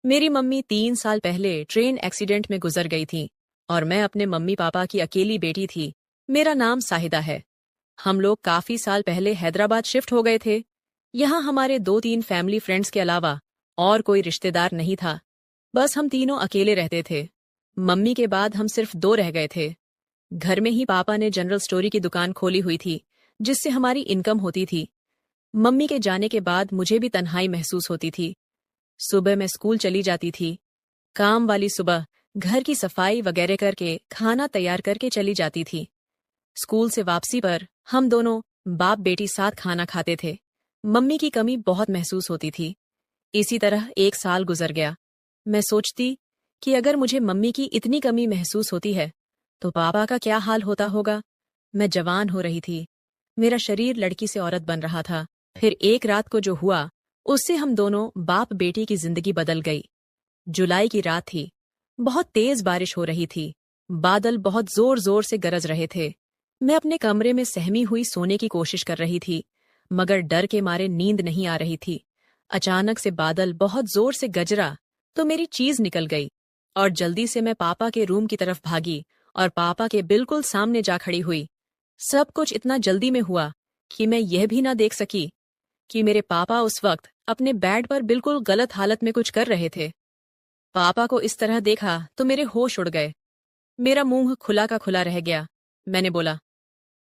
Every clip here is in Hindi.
मेरी मम्मी 3 साल पहले ट्रेन एक्सीडेंट में गुजर गई थी और मैं अपने मम्मी पापा की अकेली बेटी थी। मेरा नाम साहिदा है। हम लोग काफी साल पहले हैदराबाद शिफ्ट हो गए थे। यहाँ हमारे 2-3 फैमिली फ्रेंड्स के अलावा और कोई रिश्तेदार नहीं था। बस हम तीनों अकेले रहते थे। मम्मी के बाद हम सिर्फ 2 रह गए थे। घर में ही पापा ने जनरल स्टोरी की दुकान खोली हुई थी, जिससे हमारी इनकम होती थी। मम्मी के जाने के बाद मुझे भी तन्हाई महसूस होती थी। सुबह मैं स्कूल चली जाती थी। काम वाली सुबह घर की सफाई वगैरह करके खाना तैयार करके चली जाती थी। स्कूल से वापसी पर हम दोनों बाप बेटी साथ खाना खाते थे। मम्मी की कमी बहुत महसूस होती थी। इसी तरह 1 साल गुजर गया। मैं सोचती कि अगर मुझे मम्मी की इतनी कमी महसूस होती है तो पापा का क्या हाल होता होगा। मैं जवान हो रही थी। मेरा शरीर लड़की से औरत बन रहा था। फिर एक रात को जो हुआ, उससे हम दोनों बाप बेटी की जिंदगी बदल गई। जुलाई की रात थी। बहुत तेज बारिश हो रही थी। बादल बहुत जोर जोर से गरज रहे थे। मैं अपने कमरे में सहमी हुई सोने की कोशिश कर रही थी, मगर डर के मारे नींद नहीं आ रही थी। अचानक से बादल बहुत जोर से गरजा तो मेरी चीज निकल गई और जल्दी से मैं पापा के रूम की तरफ भागी और पापा के बिल्कुल सामने जा खड़ी हुई। सब कुछ इतना जल्दी में हुआ कि मैं यह भी ना देख सकी कि मेरे पापा उस वक्त अपने बेड पर बिल्कुल गलत हालत में कुछ कर रहे थे। पापा को इस तरह देखा तो मेरे होश उड़ गए। मेरा मुंह खुला का खुला रह गया। मैंने बोला,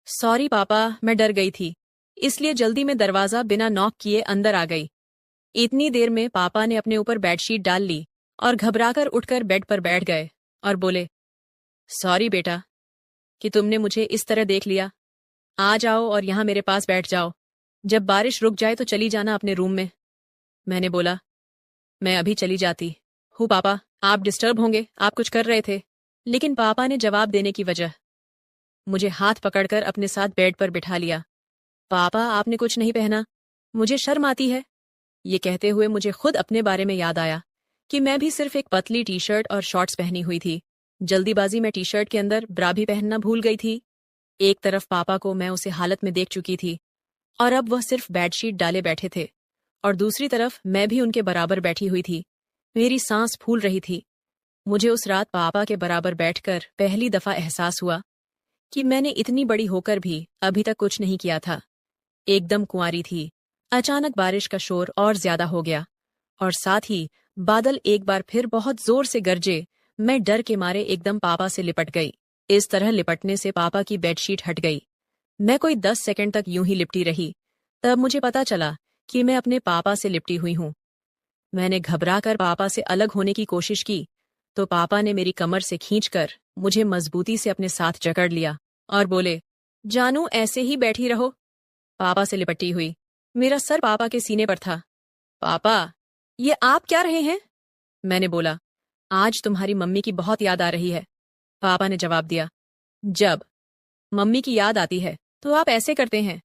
सॉरी पापा, मैं डर गई थी, इसलिए जल्दी में दरवाजा बिना नॉक किए अंदर आ गई। इतनी देर में पापा ने अपने ऊपर बेडशीट डाल ली और घबराकर उठकर बेड पर बैठ गए और बोले, सॉरी बेटा कि तुमने मुझे इस तरह देख लिया। आ जाओ और यहाँ मेरे पास बैठ जाओ। जब बारिश रुक जाए तो चली जाना अपने रूम में। मैंने बोला, मैं अभी चली जाती हूँ पापा, आप डिस्टर्ब होंगे, आप कुछ कर रहे थे। लेकिन पापा ने जवाब देने की वजह मुझे हाथ पकड़कर अपने साथ बेड पर बिठा लिया। पापा, आपने कुछ नहीं पहना, मुझे शर्म आती है। ये कहते हुए मुझे खुद अपने बारे में याद आया कि मैं भी सिर्फ एक पतली टी शर्ट और शॉर्ट्स पहनी हुई थी। जल्दीबाजी में टी शर्ट के अंदर ब्रा भी पहनना भूल गई थी। एक तरफ पापा को मैं उसे हालत में देख चुकी थी और अब वह सिर्फ बेडशीट डाले बैठे थे, और दूसरी तरफ मैं भी उनके बराबर बैठी हुई थी। मेरी सांस फूल रही थी। मुझे उस रात पापा के बराबर बैठकर पहली दफा एहसास हुआ कि मैंने इतनी बड़ी होकर भी अभी तक कुछ नहीं किया था। एकदम कुंवारी थी। अचानक बारिश का शोर और ज्यादा हो गया और साथ ही बादल एक बार फिर बहुत जोर से गरजे। मैं डर के मारे एकदम पापा से लिपट गई। इस तरह लिपटने से पापा की बेडशीट हट गई। मैं कोई 10 सेकंड तक यूं ही लिपटी रही। तब मुझे पता चला कि मैं अपने पापा से लिपटी हुई हूं। मैंने घबराकर पापा से अलग होने की कोशिश की तो पापा ने मेरी कमर से खींचकर मुझे मजबूती से अपने साथ जकड़ लिया और बोले, जानू ऐसे ही बैठी रहो। पापा से लिपटी हुई। मेरा सर पापा के सीने पर था। पापा, ये आप क्या रहे हैं? मैंने बोला, आज तुम्हारी मम्मी की बहुत याद आ रही है। पापा ने जवाब दिया, जब मम्मी की याद आती है तो आप ऐसे करते हैं।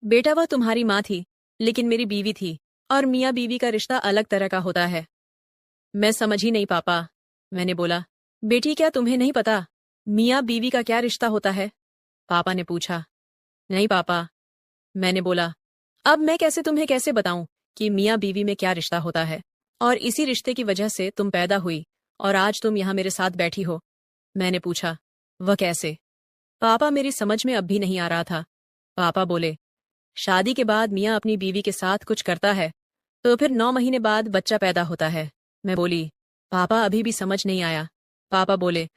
बेटा, वह तुम्हारी माँ थी, लेकिन मेरी बीवी थी, और मियाँ बीवी का रिश्ता अलग तरह का होता है। मैं समझ ही नहीं पापा। मैंने बोला, बेटी, क्या तुम्हें नहीं पता मियाँ बीवी का क्या रिश्ता होता है? पापा ने पूछा। नहीं पापा। मैंने बोला, अब मैं तुम्हें कैसे बताऊं कि मियाँ बीवी में क्या रिश्ता होता है, और इसी रिश्ते की वजह से तुम पैदा हुई और आज तुम यहाँ मेरे साथ बैठी हो। मैंने पूछा, वह कैसे? पापा, मेरी समझ में अब भी नहीं आ रहा था। पापा बोले, शादी के बाद मियाँ अपनी बीवी के साथ कुछ करता है तो फिर 9 महीने बाद बच्चा पैदा होता है। मैं बोली, पापा अभी भी समझ नहीं आया। पापा बोले,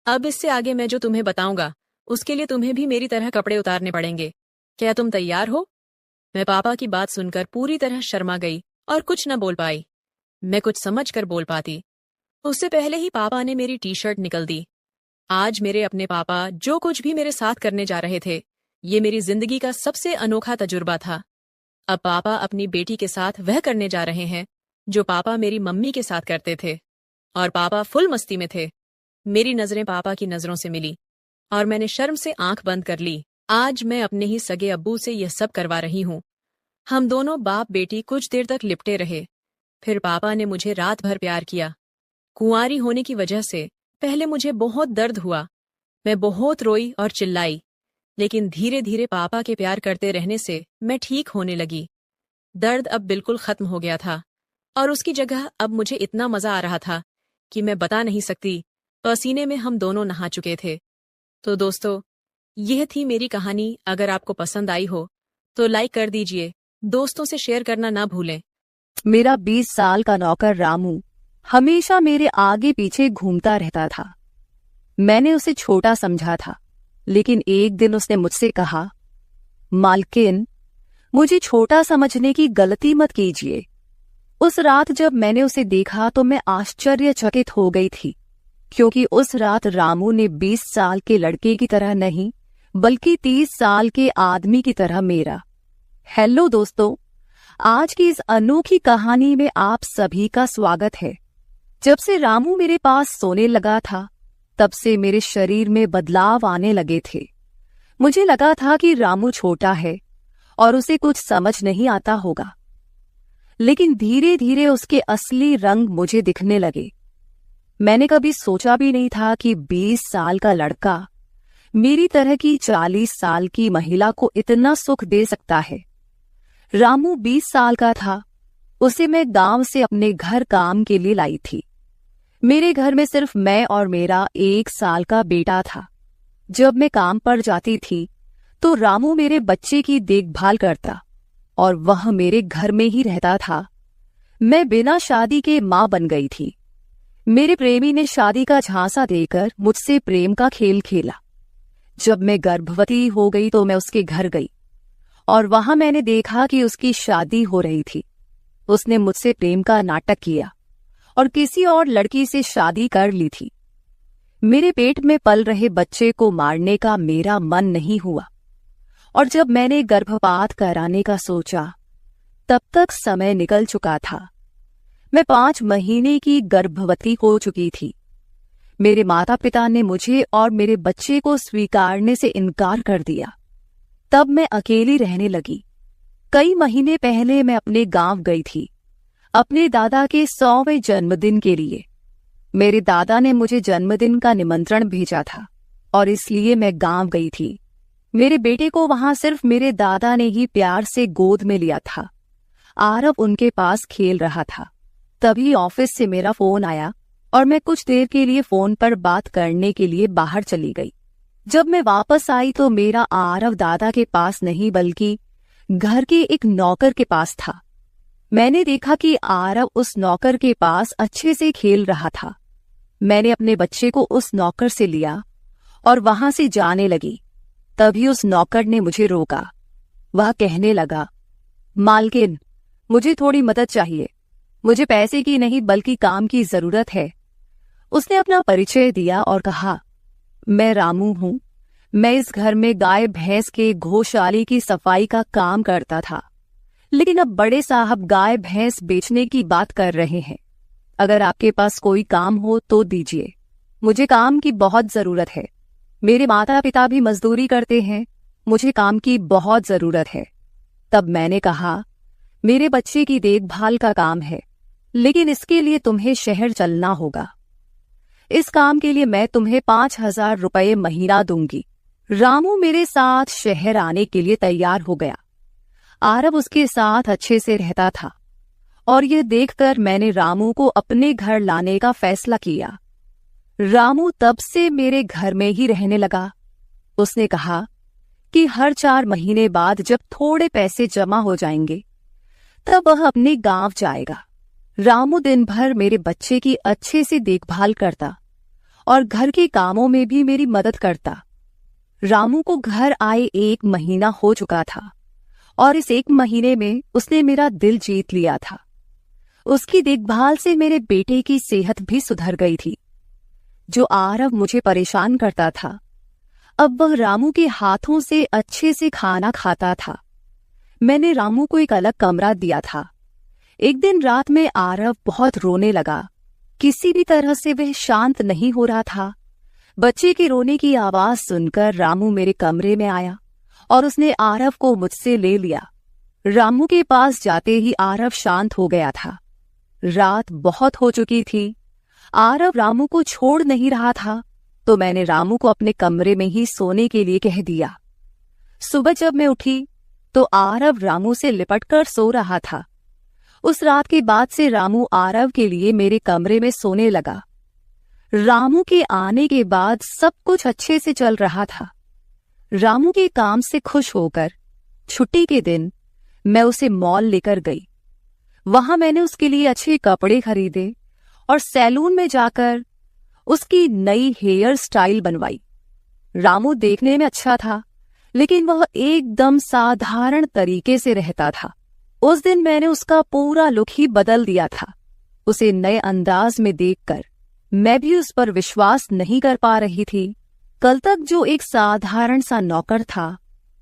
अब इससे आगे मैं जो तुम्हें बताऊंगा उसके लिए तुम्हें भी मेरी तरह कपड़े उतारने पड़ेंगे। क्या तुम तैयार हो? मैं पापा की बात सुनकर पूरी तरह शर्मा गई और कुछ न बोल पाई। मैं कुछ समझ कर बोल पाती उससे पहले ही पापा ने मेरी टी शर्ट निकल दी। आज मेरे अपने पापा जो कुछ भी मेरे साथ करने जा रहे थे, ये मेरी जिंदगी का सबसे अनोखा तजुर्बा था। अब पापा अपनी बेटी के साथ वह करने जा रहे हैं जो पापा मेरी मम्मी के साथ करते थे, और पापा फुल मस्ती में थे। मेरी नजरें पापा की नजरों से मिली और मैंने शर्म से आंख बंद कर ली। आज मैं अपने ही सगे अब्बू से यह सब करवा रही हूँ। हम दोनों बाप बेटी कुछ देर तक लिपटे रहे। फिर पापा ने मुझे रात भर प्यार किया। कुंवारी होने की वजह से पहले मुझे बहुत दर्द हुआ। मैं बहुत रोई और चिल्लाई, लेकिन धीरे धीरे पापा के प्यार करते रहने से मैं ठीक होने लगी। दर्द अब बिल्कुल खत्म हो गया था और उसकी जगह अब मुझे इतना मजा आ रहा था कि मैं बता नहीं सकती। पसीने में हम दोनों नहा चुके थे। तो दोस्तों, यह थी मेरी कहानी। अगर आपको पसंद आई हो तो लाइक कर दीजिए, दोस्तों से शेयर करना ना भूलें। मेरा 20 साल का नौकर रामू हमेशा मेरे आगे पीछे घूमता रहता था। मैंने उसे छोटा समझा था, लेकिन एक दिन उसने मुझसे कहा, मालकिन, मुझे छोटा समझने की गलती मत कीजिए। उस रात जब मैंने उसे देखा तो मैं आश्चर्यचकित हो गई थी, क्योंकि उस रात रामू ने 20 साल के लड़के की तरह नहीं, बल्कि 30 साल के आदमी की तरह मेरा। हेलो दोस्तों, आज की इस अनोखी कहानी में आप सभी का स्वागत है। जब से रामू मेरे पास सोने लगा था, तब से मेरे शरीर में बदलाव आने लगे थे। मुझे लगा था कि रामू छोटा है और उसे कुछ समझ नहीं आता होगा, लेकिन धीरे धीरे उसके असली रंग मुझे दिखने लगे। मैंने कभी सोचा भी नहीं था कि 20 साल का लड़का मेरी तरह की 40 साल की महिला को इतना सुख दे सकता है। रामू 20 साल का था। उसे मैं गांव से अपने घर काम के लिए लाई थी। मेरे घर में सिर्फ मैं और मेरा 1 साल का बेटा था। जब मैं काम पर जाती थी तो रामू मेरे बच्चे की देखभाल करता और वह मेरे घर में ही रहता था। मैं बिना शादी के मां बन गई थी। मेरे प्रेमी ने शादी का झांसा देकर मुझसे प्रेम का खेल खेला। जब मैं गर्भवती हो गई तो मैं उसके घर गई और वहां मैंने देखा कि उसकी शादी हो रही थी। उसने मुझसे प्रेम का नाटक किया और किसी और लड़की से शादी कर ली थी। मेरे पेट में पल रहे बच्चे को मारने का मेरा मन नहीं हुआ, और जब मैंने गर्भपात कराने का सोचा, तब तक समय निकल चुका था। मैं 5 महीने की गर्भवती हो चुकी थी। मेरे माता पिता ने मुझे और मेरे बच्चे को स्वीकारने से इनकार कर दिया। तब मैं अकेली रहने लगी। कई महीने पहले मैं अपने गांव गई थी, अपने दादा के 100वें जन्मदिन के लिए। मेरे दादा ने मुझे जन्मदिन का निमंत्रण भेजा था और इसलिए मैं गांव गई थी। मेरे बेटे को वहां सिर्फ मेरे दादा ने ही प्यार से गोद में लिया था। आरव उनके पास खेल रहा था। तभी ऑफिस से मेरा फोन आया और मैं कुछ देर के लिए फोन पर बात करने के लिए बाहर चली गई। जब मैं वापस आई तो मेरा आरव दादा के पास नहीं, बल्कि घर के एक नौकर के पास था। मैंने देखा कि आरव उस नौकर के पास अच्छे से खेल रहा था। मैंने अपने बच्चे को उस नौकर से लिया और वहां से जाने लगी। तभी उस नौकर ने मुझे रोका। वह कहने लगा, मालकिन, मुझे थोड़ी मदद चाहिए। मुझे पैसे की नहीं बल्कि काम की जरूरत है। उसने अपना परिचय दिया और कहा, मैं रामू हूं। मैं इस घर में गाय भैंस के गौशाले की सफाई का काम करता था, लेकिन अब बड़े साहब गाय भैंस बेचने की बात कर रहे हैं। अगर आपके पास कोई काम हो तो दीजिए। मुझे काम की बहुत जरूरत है। मेरे माता पिता भी मजदूरी करते हैं। मुझे काम की बहुत जरूरत है। तब मैंने कहा, मेरे बच्चे की देखभाल का काम है, लेकिन इसके लिए तुम्हें शहर चलना होगा। इस काम के लिए मैं तुम्हें 5,000 रुपये महीना दूंगी। रामू मेरे साथ शहर आने के लिए तैयार हो गया। आरव उसके साथ अच्छे से रहता था और यह देखकर मैंने रामू को अपने घर लाने का फैसला किया। रामू तब से मेरे घर में ही रहने लगा। उसने कहा कि हर 4 महीने बाद जब थोड़े पैसे जमा हो जाएंगे, तब वह अपने गांव जाएगा। रामू दिन भर मेरे बच्चे की अच्छे से देखभाल करता और घर के कामों में भी मेरी मदद करता। रामू को घर आए 1 महीना हो चुका था और इस 1 महीने में उसने मेरा दिल जीत लिया था। उसकी देखभाल से मेरे बेटे की सेहत भी सुधर गई थी। जो आरव मुझे परेशान करता था, अब वह रामू के हाथों से अच्छे से खाना खाता था। मैंने रामू को एक अलग कमरा दिया था। एक दिन रात में आरव बहुत रोने लगा। किसी भी तरह से वह शांत नहीं हो रहा था। बच्चे के रोने की आवाज सुनकर रामू मेरे कमरे में आया और उसने आरव को मुझसे ले लिया। रामू के पास जाते ही आरव शांत हो गया था। रात बहुत हो चुकी थी। आरव रामू को छोड़ नहीं रहा था, तो मैंने रामू को अपने कमरे में ही सोने के लिए कह दिया। सुबह जब मैं उठी तो आरव रामू से लिपटकर सो रहा था। उस रात के बाद से रामू आरव के लिए मेरे कमरे में सोने लगा। रामू के आने के बाद सब कुछ अच्छे से चल रहा था। रामू के काम से खुश होकर छुट्टी के दिन मैं उसे मॉल लेकर गई। वहां मैंने उसके लिए अच्छे कपड़े खरीदे और सैलून में जाकर उसकी नई हेयर स्टाइल बनवाई। रामू देखने में अच्छा था, लेकिन वह एकदम साधारण तरीके से रहता था। उस दिन मैंने उसका पूरा लुक ही बदल दिया था। उसे नए अंदाज में देखकर मैं भी उस पर विश्वास नहीं कर पा रही थी। कल तक जो एक साधारण सा नौकर था,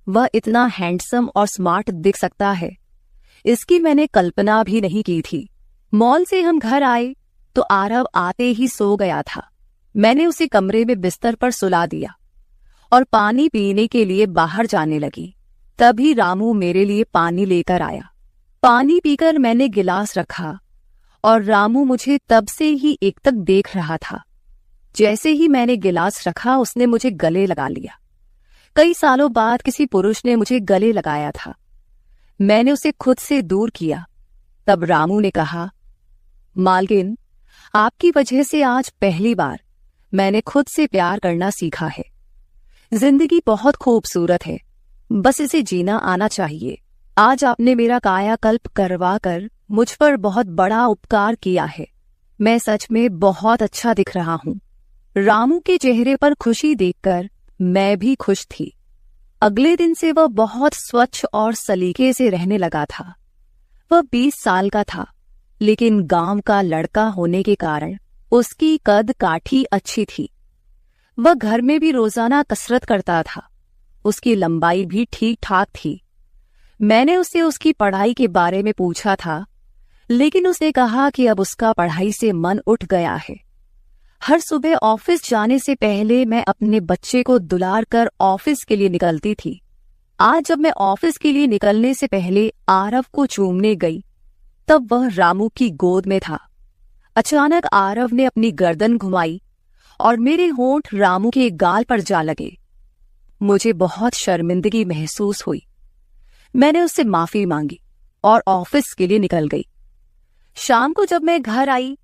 वह इतना हैंडसम और स्मार्ट दिख सकता है, इसकी मैंने कल्पना भी नहीं की थी। मॉल से हम घर आए तो आरव आते ही सो गया था। मैंने उसे कमरे में बिस्तर पर सुला दिया और पानी पीने के लिए बाहर जाने लगी। तभी रामू मेरे लिए पानी लेकर आया। पानी पीकर मैंने गिलास रखा और रामू मुझे तब से ही एकटक देख रहा था। जैसे ही मैंने गिलास रखा, उसने मुझे गले लगा लिया। कई सालों बाद किसी पुरुष ने मुझे गले लगाया था। मैंने उसे खुद से दूर किया। तब रामू ने कहा, मालकिन, आपकी वजह से आज पहली बार मैंने खुद से प्यार करना सीखा है। जिंदगी बहुत खूबसूरत है, बस इसे जीना आना चाहिए। आज आपने मेरा कायाकल्प करवा कर मुझ पर बहुत बड़ा उपकार किया है। मैं सच में बहुत अच्छा दिख रहा हूँ। रामू के चेहरे पर खुशी देखकर मैं भी खुश थी। अगले दिन से वह बहुत स्वच्छ और सलीके से रहने लगा था। वह 20 साल का था, लेकिन गांव का लड़का होने के कारण उसकी कद काठी अच्छी थी। वह घर में भी रोजाना कसरत करता था। उसकी लंबाई भी ठीक ठाक थी। मैंने उससे उसकी पढ़ाई के बारे में पूछा था, लेकिन उसने कहा कि अब उसका पढ़ाई से मन उठ गया है। हर सुबह ऑफिस जाने से पहले मैं अपने बच्चे को दुलार कर ऑफिस के लिए निकलती थी। आज जब मैं ऑफिस के लिए निकलने से पहले आरव को चूमने गई, तब वह रामू की गोद में था। अचानक आरव ने अपनी गर्दन घुमाई और मेरे होंठ रामू के गाल पर जा लगे। मुझे बहुत शर्मिंदगी महसूस हुई। मैंने उससे माफी मांगी और ऑफिस के लिए निकल गई। शाम को जब मैं घर आई,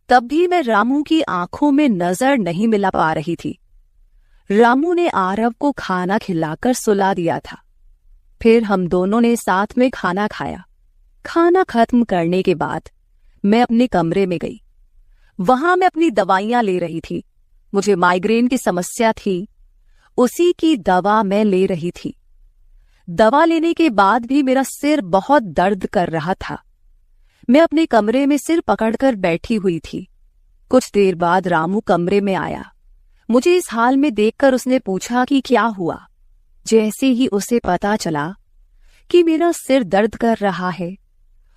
तब भी मैं रामू की आंखों में नजर नहीं मिला पा रही थी। रामू ने आरव को खाना खिलाकर सुला दिया था। फिर हम दोनों ने साथ में खाना खाया। खाना खत्म करने के बाद मैं अपने कमरे में गई। वहां मैं अपनी दवाइयां ले रही थी। मुझे माइग्रेन की समस्या थी, उसी की दवा मैं ले रही थी। दवा लेने के बाद भी मेरा सिर बहुत दर्द कर रहा था। मैं अपने कमरे में सिर पकड़कर बैठी हुई थी। कुछ देर बाद रामू कमरे में आया। मुझे इस हाल में देखकर उसने पूछा कि क्या हुआ। जैसे ही उसे पता चला कि मेरा सिर दर्द कर रहा है,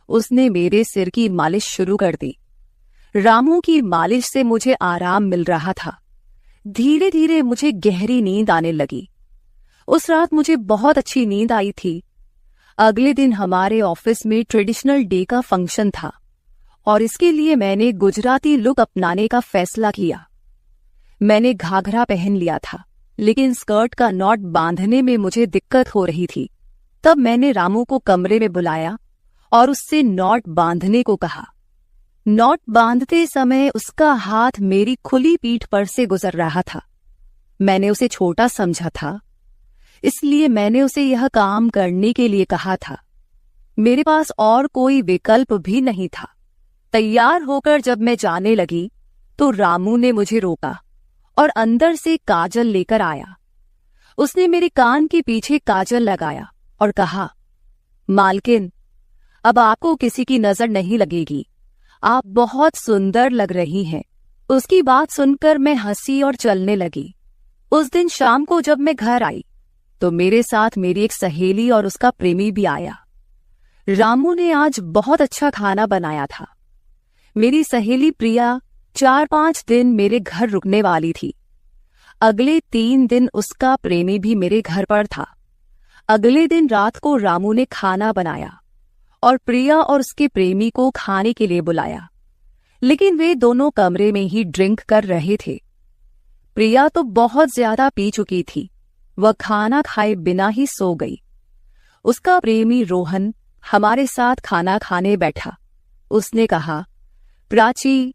उसने मेरे सिर की मालिश शुरू कर दी। रामू की मालिश से मुझे आराम मिल रहा था। धीरे धीरे मुझे गहरी नींद आने लगी। उस रात मुझे बहुत अच्छी नींद आई थी। अगले दिन हमारे ऑफिस में ट्रेडिशनल डे का फंक्शन था और इसके लिए मैंने गुजराती लुक अपनाने का फैसला किया। मैंने घाघरा पहन लिया था, लेकिन स्कर्ट का नॉट बांधने में मुझे दिक्कत हो रही थी। तब मैंने रामू को कमरे में बुलाया और उससे नॉट बांधने को कहा। नॉट बांधते समय उसका हाथ मेरी खुली पीठ पर से गुजर रहा था। मैंने उसे छोटा समझा था, इसलिए मैंने उसे यह काम करने के लिए कहा था। मेरे पास और कोई विकल्प भी नहीं था। तैयार होकर जब मैं जाने लगी तो रामू ने मुझे रोका और अंदर से काजल लेकर आया। उसने मेरे कान के पीछे काजल लगाया और कहा, मालकिन, अब आपको किसी की नजर नहीं लगेगी। आप बहुत सुंदर लग रही हैं। उसकी बात सुनकर मैं हंसी और चलने लगी। उस दिन शाम को जब मैं घर आई तो मेरे साथ मेरी एक सहेली और उसका प्रेमी भी आया। रामू ने आज बहुत अच्छा खाना बनाया था। मेरी सहेली प्रिया 4-5 दिन मेरे घर रुकने वाली थी। अगले 3 दिन उसका प्रेमी भी मेरे घर पर था। अगले दिन रात को रामू ने खाना बनाया और प्रिया और उसके प्रेमी को खाने के लिए बुलाया, लेकिन वे दोनों कमरे में ही ड्रिंक कर रहे थे। प्रिया तो बहुत ज्यादा पी चुकी थी। वह खाना खाए बिना ही सो गई। उसका प्रेमी रोहन हमारे साथ खाना खाने बैठा। उसने कहा, प्राची,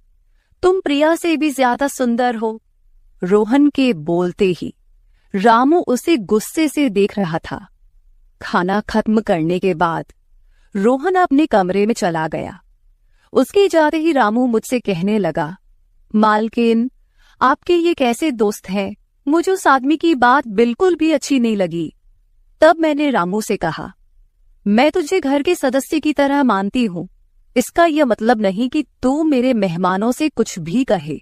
तुम प्रिया से भी ज्यादा सुंदर हो। रोहन के बोलते ही रामू उसे गुस्से से देख रहा था। खाना खत्म करने के बाद रोहन अपने कमरे में चला गया। उसके जाते ही रामू मुझसे कहने लगा, मालकिन, आपके ये कैसे दोस्त हैं? मुझे उस आदमी की बात बिल्कुल भी अच्छी नहीं लगी। तब मैंने रामू से कहा, मैं तुझे घर के सदस्य की तरह मानती हूं। इसका यह मतलब नहीं कि तू मेरे मेहमानों से कुछ भी कहे।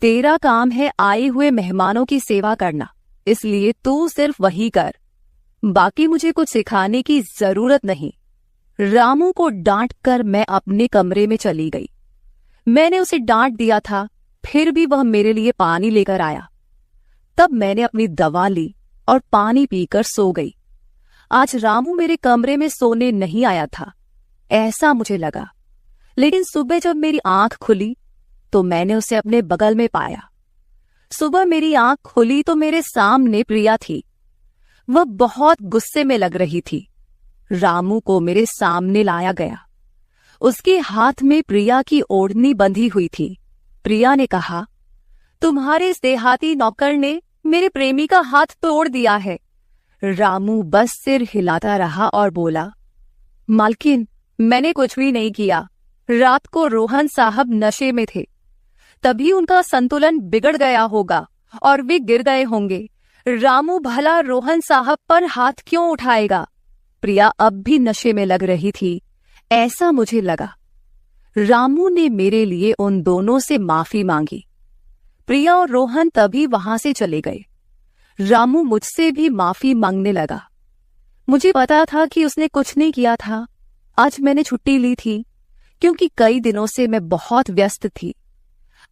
तेरा काम है आए हुए मेहमानों की सेवा करना, इसलिए तू सिर्फ वही कर। बाकी मुझे कुछ सिखाने की जरूरत नहीं। रामू को डांट कर मैं अपने कमरे में चली गई। मैंने उसे डांट दिया था, फिर भी वह मेरे लिए पानी लेकर आया। तब मैंने अपनी दवा ली और पानी पीकर सो गई। आज रामू मेरे कमरे में सोने नहीं आया था, ऐसा मुझे लगा। लेकिन सुबह जब मेरी आंख खुली तो मैंने उसे अपने बगल में पाया। सुबह मेरी आंख खुली तो मेरे सामने प्रिया थी। वह बहुत गुस्से में लग रही थी। रामू को मेरे सामने लाया गया। उसके हाथ में प्रिया की ओढ़नी बंधी हुई थी। प्रिया ने कहा, तुम्हारे इस देहाती नौकर ने मेरे प्रेमी का हाथ तोड़ दिया है। रामू बस सिर हिलाता रहा और बोला, मालकिन, मैंने कुछ भी नहीं किया। रात को रोहन साहब नशे में थे, तभी उनका संतुलन बिगड़ गया होगा और वे गिर गए होंगे। रामू भला रोहन साहब पर हाथ क्यों उठाएगा? प्रिया अब भी नशे में लग रही थी, ऐसा मुझे लगा। रामू ने मेरे लिए उन दोनों से माफी मांगी। प्रिया और रोहन तभी वहां से चले गए। रामू मुझसे भी माफी मांगने लगा। मुझे पता था कि उसने कुछ नहीं किया था। आज मैंने छुट्टी ली थी क्योंकि कई दिनों से मैं बहुत व्यस्त थी।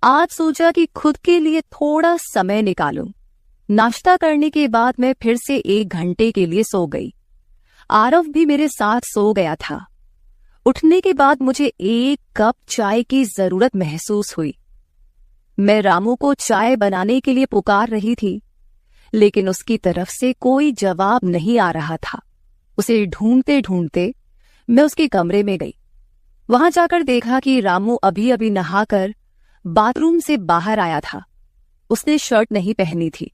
आज सोचा कि खुद के लिए थोड़ा समय निकालूं। नाश्ता करने के बाद मैं फिर से 1 घंटे के लिए सो गई। आरव भी मेरे साथ सो गया था। उठने के बाद मुझे 1 कप चाय की जरूरत महसूस हुई। मैं रामू को चाय बनाने के लिए पुकार रही थी, लेकिन उसकी तरफ से कोई जवाब नहीं आ रहा था। उसे ढूंढते ढूंढते मैं उसके कमरे में गई। वहां जाकर देखा कि रामू अभी अभी नहाकर बाथरूम से बाहर आया था। उसने शर्ट नहीं पहनी थी।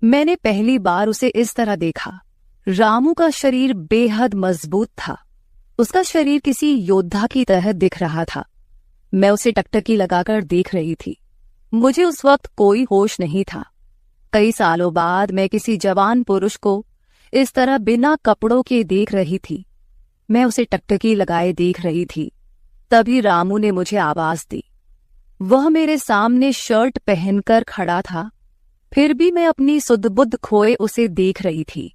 मैंने पहली बार उसे इस तरह देखा। रामू का शरीर बेहद मजबूत था। उसका शरीर किसी योद्धा की तरह दिख रहा था। मैं उसे टकटकी लगाकर देख रही थी। मुझे उस वक्त कोई होश नहीं था। कई सालों बाद मैं किसी जवान पुरुष को इस तरह बिना कपड़ों के देख रही थी। मैं उसे टकटकी लगाए देख रही थी। तभी रामू ने मुझे आवाज दी। वह मेरे सामने शर्ट पहनकर खड़ा था, फिर भी मैं अपनी सुध-बुध खोए उसे देख रही थी।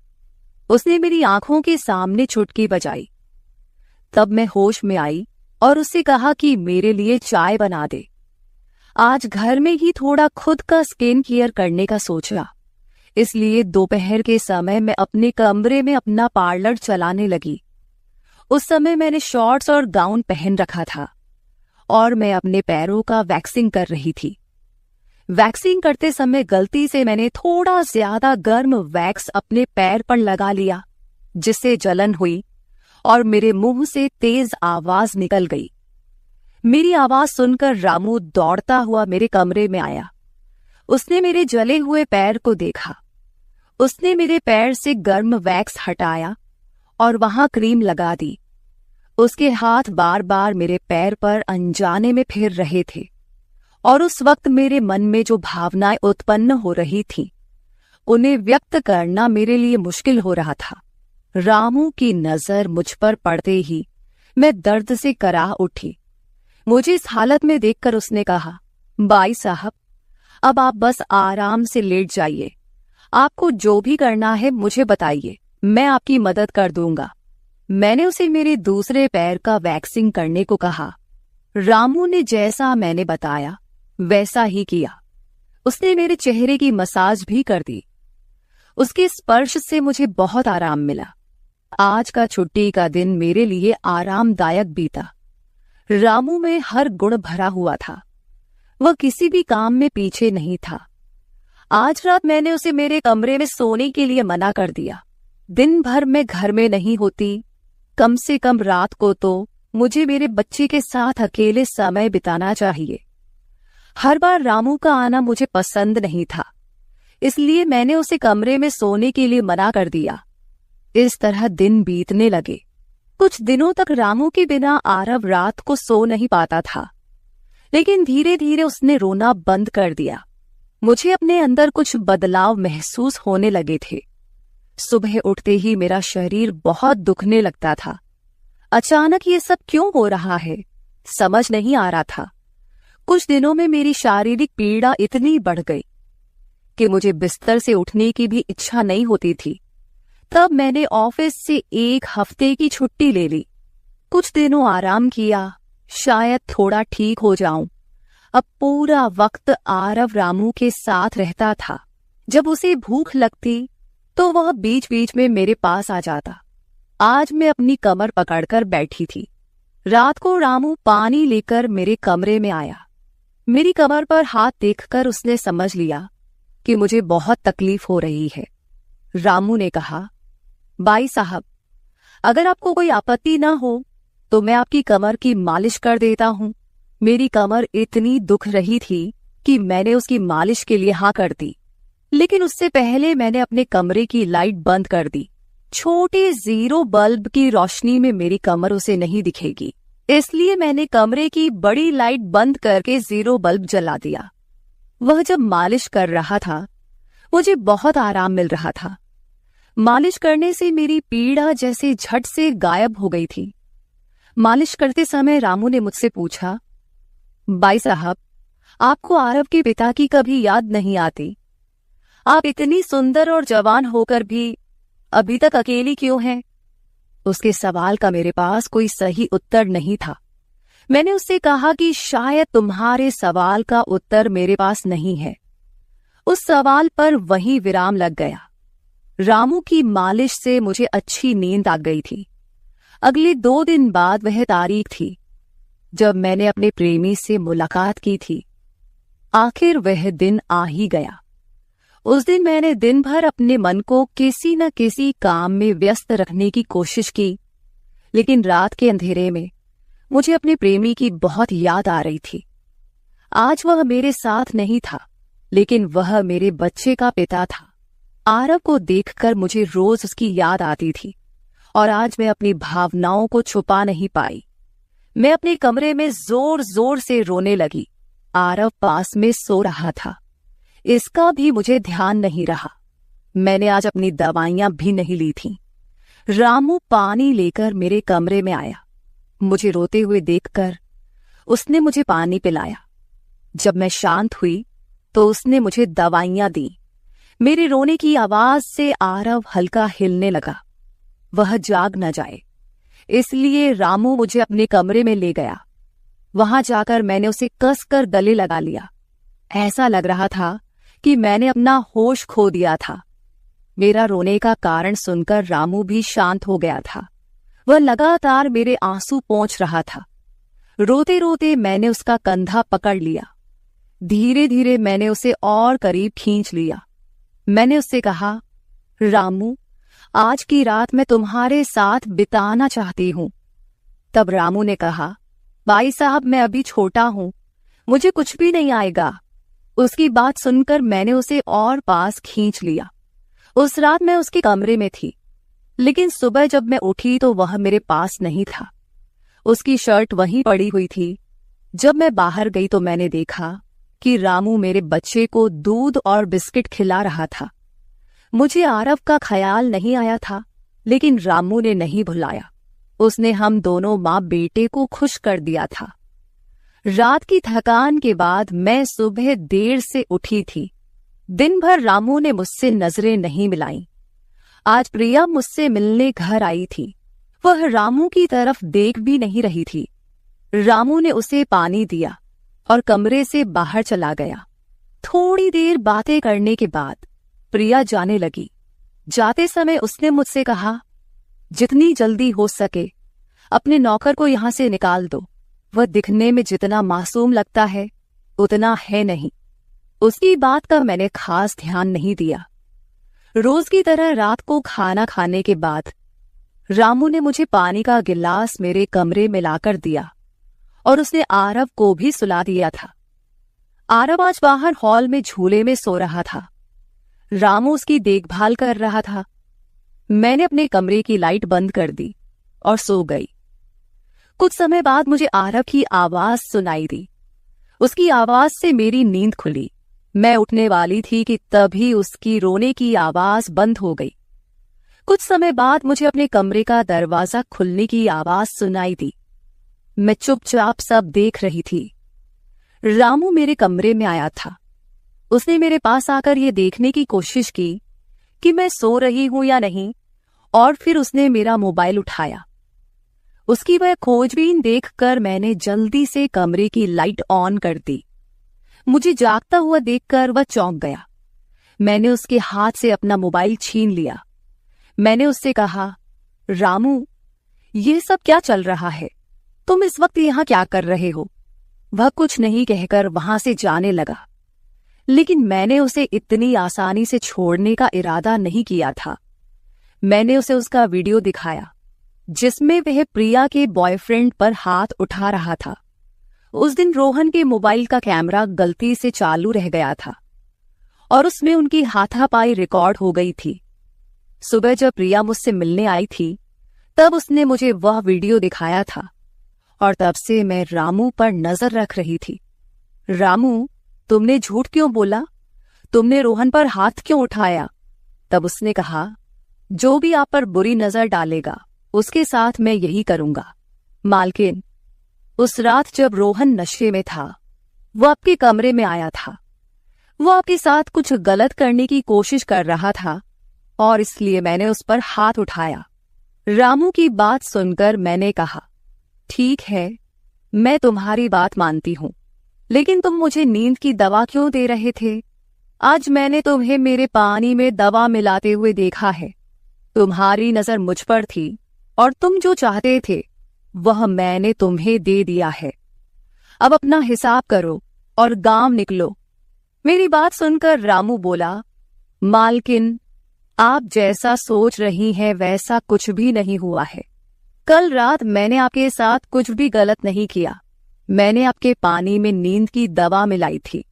उसने मेरी आंखों के सामने चुटकी बजाई। तब मैं होश में आई और उससे कहा कि मेरे लिए चाय बना दे। आज घर में ही थोड़ा खुद का स्किन केयर करने का सोचा, इसलिए दोपहर के समय मैं अपने कमरे में अपना पार्लर चलाने लगी। उस समय मैंने शॉर्ट्स और गाउन पहन रखा था और मैं अपने पैरों का वैक्सिंग कर रही थी। वैक्सिंग करते समय गलती से मैंने थोड़ा ज्यादा गर्म वैक्स अपने पैर पर लगा लिया, जिससे जलन हुई और मेरे मुंह से तेज आवाज निकल गई। मेरी आवाज सुनकर रामू दौड़ता हुआ मेरे कमरे में आया। उसने मेरे जले हुए पैर को देखा। उसने मेरे पैर से गर्म वैक्स हटाया और वहां क्रीम लगा दी। उसके हाथ बार बार मेरे पैर पर अनजाने में फिर रहे थे और उस वक्त मेरे मन में जो भावनाएं उत्पन्न हो रही थीं, उन्हें व्यक्त करना मेरे लिए मुश्किल हो रहा था। रामू की नजर मुझ पर पड़ते ही मैं दर्द से कराह उठी। मुझे इस हालत में देखकर उसने कहा, बाई साहब, अब आप बस आराम से लेट जाइए। आपको जो भी करना है मुझे बताइए, मैं आपकी मदद कर दूंगा। मैंने उसे मेरे दूसरे पैर का वैक्सिंग करने को कहा। रामू ने जैसा मैंने बताया वैसा ही किया। उसने मेरे चेहरे की मसाज भी कर दी। उसके स्पर्श से मुझे बहुत आराम मिला। आज का छुट्टी का दिन मेरे लिए आरामदायक बीता। रामू में हर गुण भरा हुआ था। वह किसी भी काम में पीछे नहीं था। आज रात मैंने उसे मेरे कमरे में सोने के लिए मना कर दिया। दिन भर मैं घर में नहीं होती, कम से कम रात को तो मुझे मेरे बच्चे के साथ अकेले समय बिताना चाहिए। हर बार रामू का आना मुझे पसंद नहीं था, इसलिए मैंने उसे कमरे में सोने के लिए मना कर दिया। इस तरह दिन बीतने लगे। कुछ दिनों तक रामू के बिना आरव रात को सो नहीं पाता था, लेकिन धीरे धीरे उसने रोना बंद कर दिया। मुझे अपने अंदर कुछ बदलाव महसूस होने लगे थे। सुबह उठते ही मेरा शरीर बहुत दुखने लगता था। अचानक ये सब क्यों हो रहा है, समझ नहीं आ रहा था। कुछ दिनों में मेरी शारीरिक पीड़ा इतनी बढ़ गई कि मुझे बिस्तर से उठने की भी इच्छा नहीं होती थी। तब मैंने ऑफिस से 1 हफ्ते की छुट्टी ले ली। कुछ दिनों आराम किया, शायद थोड़ा ठीक हो जाऊं। अब पूरा वक्त आरव रामू के साथ रहता था। जब उसे भूख लगती तो वह बीच बीच में मेरे पास आ जाता। आज मैं अपनी कमर पकड़कर बैठी थी। रात को रामू पानी लेकर मेरे कमरे में आया। मेरी कमर पर हाथ देखकर उसने समझ लिया कि मुझे बहुत तकलीफ हो रही है। रामू ने कहा, बाई साहब, अगर आपको कोई आपत्ति ना हो तो मैं आपकी कमर की मालिश कर देता हूं। मेरी कमर इतनी दुख रही थी कि मैंने उसकी मालिश के लिए हाँ कर दी, लेकिन उससे पहले मैंने अपने कमरे की लाइट बंद कर दी। छोटे 0 बल्ब की रोशनी में मेरी कमर उसे नहीं दिखेगी, इसलिए मैंने कमरे की बड़ी लाइट बंद करके 0 बल्ब जला दिया। वह जब मालिश कर रहा था, मुझे बहुत आराम मिल रहा था। मालिश करने से मेरी पीड़ा जैसे झट से गायब हो गई थी। मालिश करते समय रामू ने मुझसे पूछा, बाई साहब, आपको आरव के पिता की कभी याद नहीं आती? आप इतनी सुंदर और जवान होकर भी अभी तक अकेली क्यों हैं? उसके सवाल का मेरे पास कोई सही उत्तर नहीं था। मैंने उससे कहा कि शायद तुम्हारे सवाल का उत्तर मेरे पास नहीं है। उस सवाल पर वहीं विराम लग गया। रामू की मालिश से मुझे अच्छी नींद आ गई थी। अगले 2 दिन बाद वह तारीख थी जब मैंने अपने प्रेमी से मुलाकात की थी। आखिर वह दिन आ ही गया। उस दिन मैंने दिन भर अपने मन को किसी न किसी काम में व्यस्त रखने की कोशिश की, लेकिन रात के अंधेरे में मुझे अपने प्रेमी की बहुत याद आ रही थी। आज वह मेरे साथ नहीं था, लेकिन वह मेरे बच्चे का पिता था। आरव को देखकर मुझे रोज उसकी याद आती थी और आज मैं अपनी भावनाओं को छुपा नहीं पाई। मैं अपने कमरे में जोर जोर से रोने लगी। आरव पास में सो रहा था, इसका भी मुझे ध्यान नहीं रहा। मैंने आज अपनी दवाइयां भी नहीं ली थीं। रामू पानी लेकर मेरे कमरे में आया। मुझे रोते हुए देखकर उसने मुझे पानी पिलाया। जब मैं शांत हुई तो उसने मुझे दवाइयां दी। मेरे रोने की आवाज से आरव हल्का हिलने लगा। वह जाग न जाए, इसलिए रामू मुझे अपने कमरे में ले गया। वहां जाकर मैंने उसे कसकर गले लगा लिया। ऐसा लग रहा था कि मैंने अपना होश खो दिया था। मेरा रोने का कारण सुनकर रामू भी शांत हो गया था। वह लगातार मेरे आंसू पोंछ रहा था। रोते रोते मैंने उसका कंधा पकड़ लिया। धीरे धीरे मैंने उसे और करीब खींच लिया। मैंने उससे कहा, रामू, आज की रात मैं तुम्हारे साथ बिताना चाहती हूं। तब रामू ने कहा, भाई साहब, मैं अभी छोटा हूं, मुझे कुछ भी नहीं आएगा। उसकी बात सुनकर मैंने उसे और पास खींच लिया। उस रात मैं उसके कमरे में थी, लेकिन सुबह जब मैं उठी तो वह मेरे पास नहीं था। उसकी शर्ट वहीं पड़ी हुई थी। जब मैं बाहर गई तो मैंने देखा कि रामू मेरे बच्चे को दूध और बिस्किट खिला रहा था। मुझे आरव का ख्याल नहीं आया था, लेकिन रामू ने नहीं भुलाया। उसने हम दोनों माँ बेटे को खुश कर दिया था। रात की थकान के बाद मैं सुबह देर से उठी थी। दिन भर रामू ने मुझसे नजरें नहीं मिलाई। आज प्रिया मुझसे मिलने घर आई थी। वह रामू की तरफ देख भी नहीं रही थी। रामू ने उसे पानी दिया और कमरे से बाहर चला गया। थोड़ी देर बातें करने के बाद प्रिया जाने लगी। जाते समय उसने मुझसे कहा, जितनी जल्दी हो सके अपने नौकर को यहां से निकाल दो। वह दिखने में जितना मासूम लगता है उतना है नहीं। उसकी बात का मैंने खास ध्यान नहीं दिया। रोज की तरह रात को खाना खाने के बाद रामू ने मुझे पानी का गिलास मेरे कमरे में लाकर दिया और उसने आरव को भी सुला दिया था। आरव आज बाहर हॉल में झूले में सो रहा था। रामू उसकी देखभाल कर रहा था। मैंने अपने कमरे की लाइट बंद कर दी और सो गई। कुछ समय बाद मुझे आरव की आवाज सुनाई दी। उसकी आवाज से मेरी नींद खुली। मैं उठने वाली थी कि तभी उसकी रोने की आवाज बंद हो गई। कुछ समय बाद मुझे अपने कमरे का दरवाजा खुलने की आवाज सुनाई दी। मैं चुपचाप सब देख रही थी। रामू मेरे कमरे में आया था। उसने मेरे पास आकर यह देखने की कोशिश की कि मैं सो रही हूं या नहीं, और फिर उसने मेरा मोबाइल उठाया। उसकी वह खोजबीन देखकर मैंने जल्दी से कमरे की लाइट ऑन कर दी। मुझे जागता हुआ देखकर वह चौंक गया। मैंने उसके हाथ से अपना मोबाइल छीन लिया। मैंने उससे कहा, रामू, यह सब क्या चल रहा है? तुम इस वक्त यहां क्या कर रहे हो? वह कुछ नहीं कहकर वहां से जाने लगा, लेकिन मैंने उसे इतनी आसानी से छोड़ने का इरादा नहीं किया था। मैंने उसे उसका वीडियो दिखाया जिसमें वह प्रिया के बॉयफ्रेंड पर हाथ उठा रहा था। उस दिन रोहन के मोबाइल का कैमरा गलती से चालू रह गया था और उसमें उनकी हाथापाई रिकॉर्ड हो गई थी। सुबह जब प्रिया मुझसे मिलने आई थी तब उसने मुझे वह वीडियो दिखाया था और तब से मैं रामू पर नजर रख रही थी। रामू, तुमने झूठ क्यों बोला? तुमने रोहन पर हाथ क्यों उठाया? तब उसने कहा, जो भी आप पर बुरी नजर डालेगा उसके साथ मैं यही करूंगा। मालकिन, उस रात जब रोहन नशे में था वो आपके कमरे में आया था। वो आपके साथ कुछ गलत करने की कोशिश कर रहा था और इसलिए मैंने उस पर हाथ उठाया। रामू की बात सुनकर मैंने कहा, ठीक है, मैं तुम्हारी बात मानती हूं, लेकिन तुम मुझे नींद की दवा क्यों दे रहे थे? आज मैंने तुम्हें मेरे पानी में दवा मिलाते हुए देखा है। तुम्हारी नजर मुझ पर थी और तुम जो चाहते थे वह मैंने तुम्हें दे दिया है। अब अपना हिसाब करो और गांव निकलो। मेरी बात सुनकर रामू बोला, मालकिन, आप जैसा सोच रही हैं वैसा कुछ भी नहीं हुआ है। कल रात मैंने आपके साथ कुछ भी गलत नहीं किया। मैंने आपके पानी में नींद की दवा मिलाई थी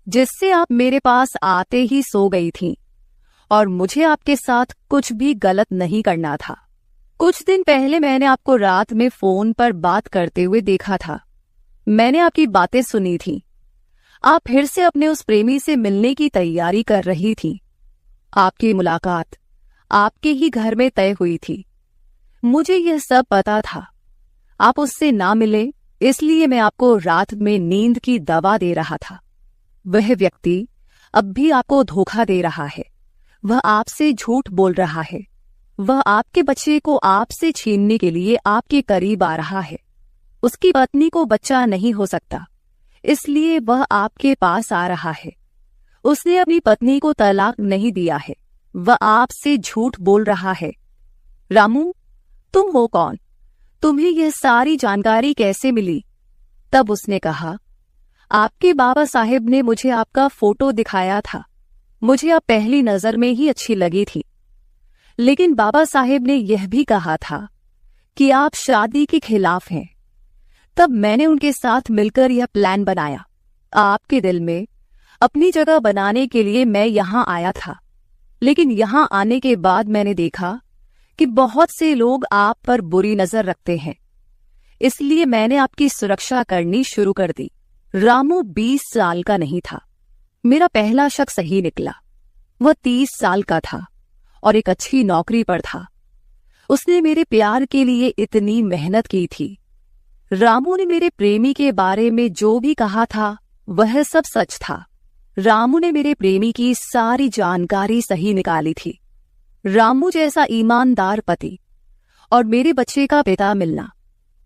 जिससे आप मेरे पास आते ही सो गई थीं और मुझे आपके साथ कुछ भी गलत नहीं करना था। कुछ दिन पहले मैंने आपको रात में फोन पर बात करते हुए देखा था। मैंने आपकी बातें सुनी थी। आप फिर से अपने उस प्रेमी से मिलने की तैयारी कर रही थी। आपकी मुलाकात आपके ही घर में तय हुई थी। मुझे यह सब पता था। आप उससे ना मिले, इसलिए मैं आपको रात में नींद की दवा दे रहा था। वह व्यक्ति अब भी आपको धोखा दे रहा है। वह आपसे झूठ बोल रहा है। वह आपके बच्चे को आपसे छीनने के लिए आपके करीब आ रहा है। उसकी पत्नी को बच्चा नहीं हो सकता, इसलिए वह आपके पास आ रहा है। उसने अपनी पत्नी को तलाक नहीं दिया है। वह आपसे झूठ बोल रहा है। रामू, तुम हो कौन? तुम्हें यह सारी जानकारी कैसे मिली? तब उसने कहा, आपके बाबा साहेब ने मुझे आपका फोटो दिखाया था। मुझे आप पहली नजर में ही अच्छी लगी थी, लेकिन बाबा साहेब ने यह भी कहा था कि आप शादी के खिलाफ हैं। तब मैंने उनके साथ मिलकर यह प्लान बनाया। आपके दिल में अपनी जगह बनाने के लिए मैं यहां आया था, लेकिन यहां आने के बाद मैंने देखा कि बहुत से लोग आप पर बुरी नजर रखते हैं, इसलिए मैंने आपकी सुरक्षा करनी शुरू कर दी। रामू 20 साल का नहीं था। मेरा पहला शक सही निकला। वह 30 साल का था और एक अच्छी नौकरी पर था। उसने मेरे प्यार के लिए इतनी मेहनत की थी। रामू ने मेरे प्रेमी के बारे में जो भी कहा था वह सब सच था। रामू ने मेरे प्रेमी की सारी जानकारी सही निकाली थी। रामू जैसा ईमानदार पति और मेरे बच्चे का पिता मिलना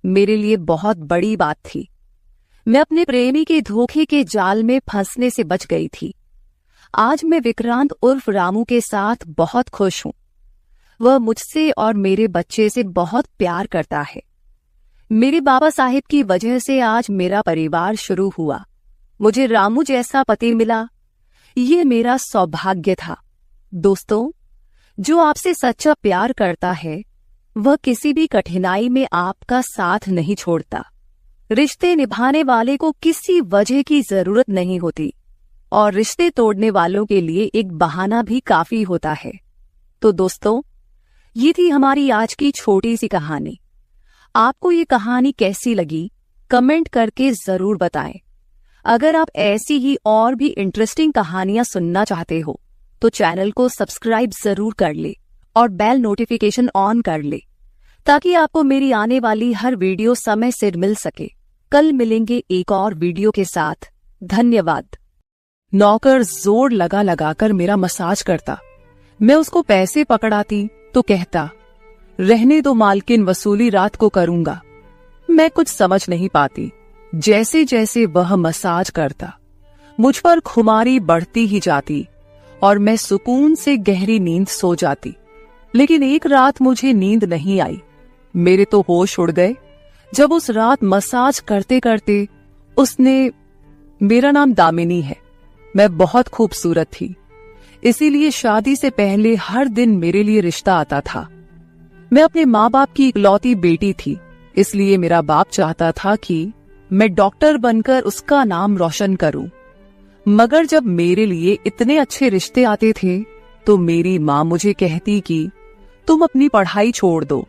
मेरे लिए बहुत बड़ी बात थी। मैं अपने प्रेमी के धोखे के जाल में फंसने से बच गई थी। आज मैं विक्रांत उर्फ रामू के साथ बहुत खुश हूं। वह मुझसे और मेरे बच्चे से बहुत प्यार करता है। मेरे बाबा साहिब की वजह से आज मेरा परिवार शुरू हुआ। मुझे रामू जैसा पति मिला, ये मेरा सौभाग्य था। दोस्तों, जो आपसे सच्चा प्यार करता है वह किसी भी कठिनाई में आपका साथ नहीं छोड़ता। रिश्ते निभाने वाले को किसी वजह की जरूरत नहीं होती और रिश्ते तोड़ने वालों के लिए एक बहाना भी काफी होता है। तो दोस्तों, ये थी हमारी आज की छोटी सी कहानी। आपको ये कहानी कैसी लगी कमेंट करके जरूर बताएं। अगर आप ऐसी ही और भी इंटरेस्टिंग कहानियां सुनना चाहते हो तो चैनल को सब्सक्राइब जरूर कर ले और बेल नोटिफिकेशन ऑन कर ले ताकि आपको मेरी आने वाली हर वीडियो समय से मिल सके। कल मिलेंगे एक और वीडियो के साथ। धन्यवाद। नौकर जोर लगा लगाकर मेरा मसाज करता। मैं उसको पैसे पकड़ाती तो कहता, रहने दो मालकिन, वसूली रात को करूंगा। मैं कुछ समझ नहीं पाती। जैसे जैसे वह मसाज करता मुझ पर खुमारी बढ़ती ही जाती और मैं सुकून से गहरी नींद सो जाती। लेकिन एक रात मुझे नींद नहीं आई। मेरे तो होश उड़ गए जब उस रात मसाज करते करते उसने, मेरा नाम दामिनी है, मैं बहुत खूबसूरत थी, इसीलिए शादी से पहले हर दिन मेरे लिए रिश्ता आता था। मैं अपने माँ बाप की इकलौती बेटी थी, इसलिए मेरा बाप चाहता था कि मैं डॉक्टर बनकर उसका नाम रोशन करूं। मगर जब मेरे लिए इतने अच्छे रिश्ते आते थे तो मेरी माँ मुझे कहती कि तुम अपनी पढ़ाई छोड़ दो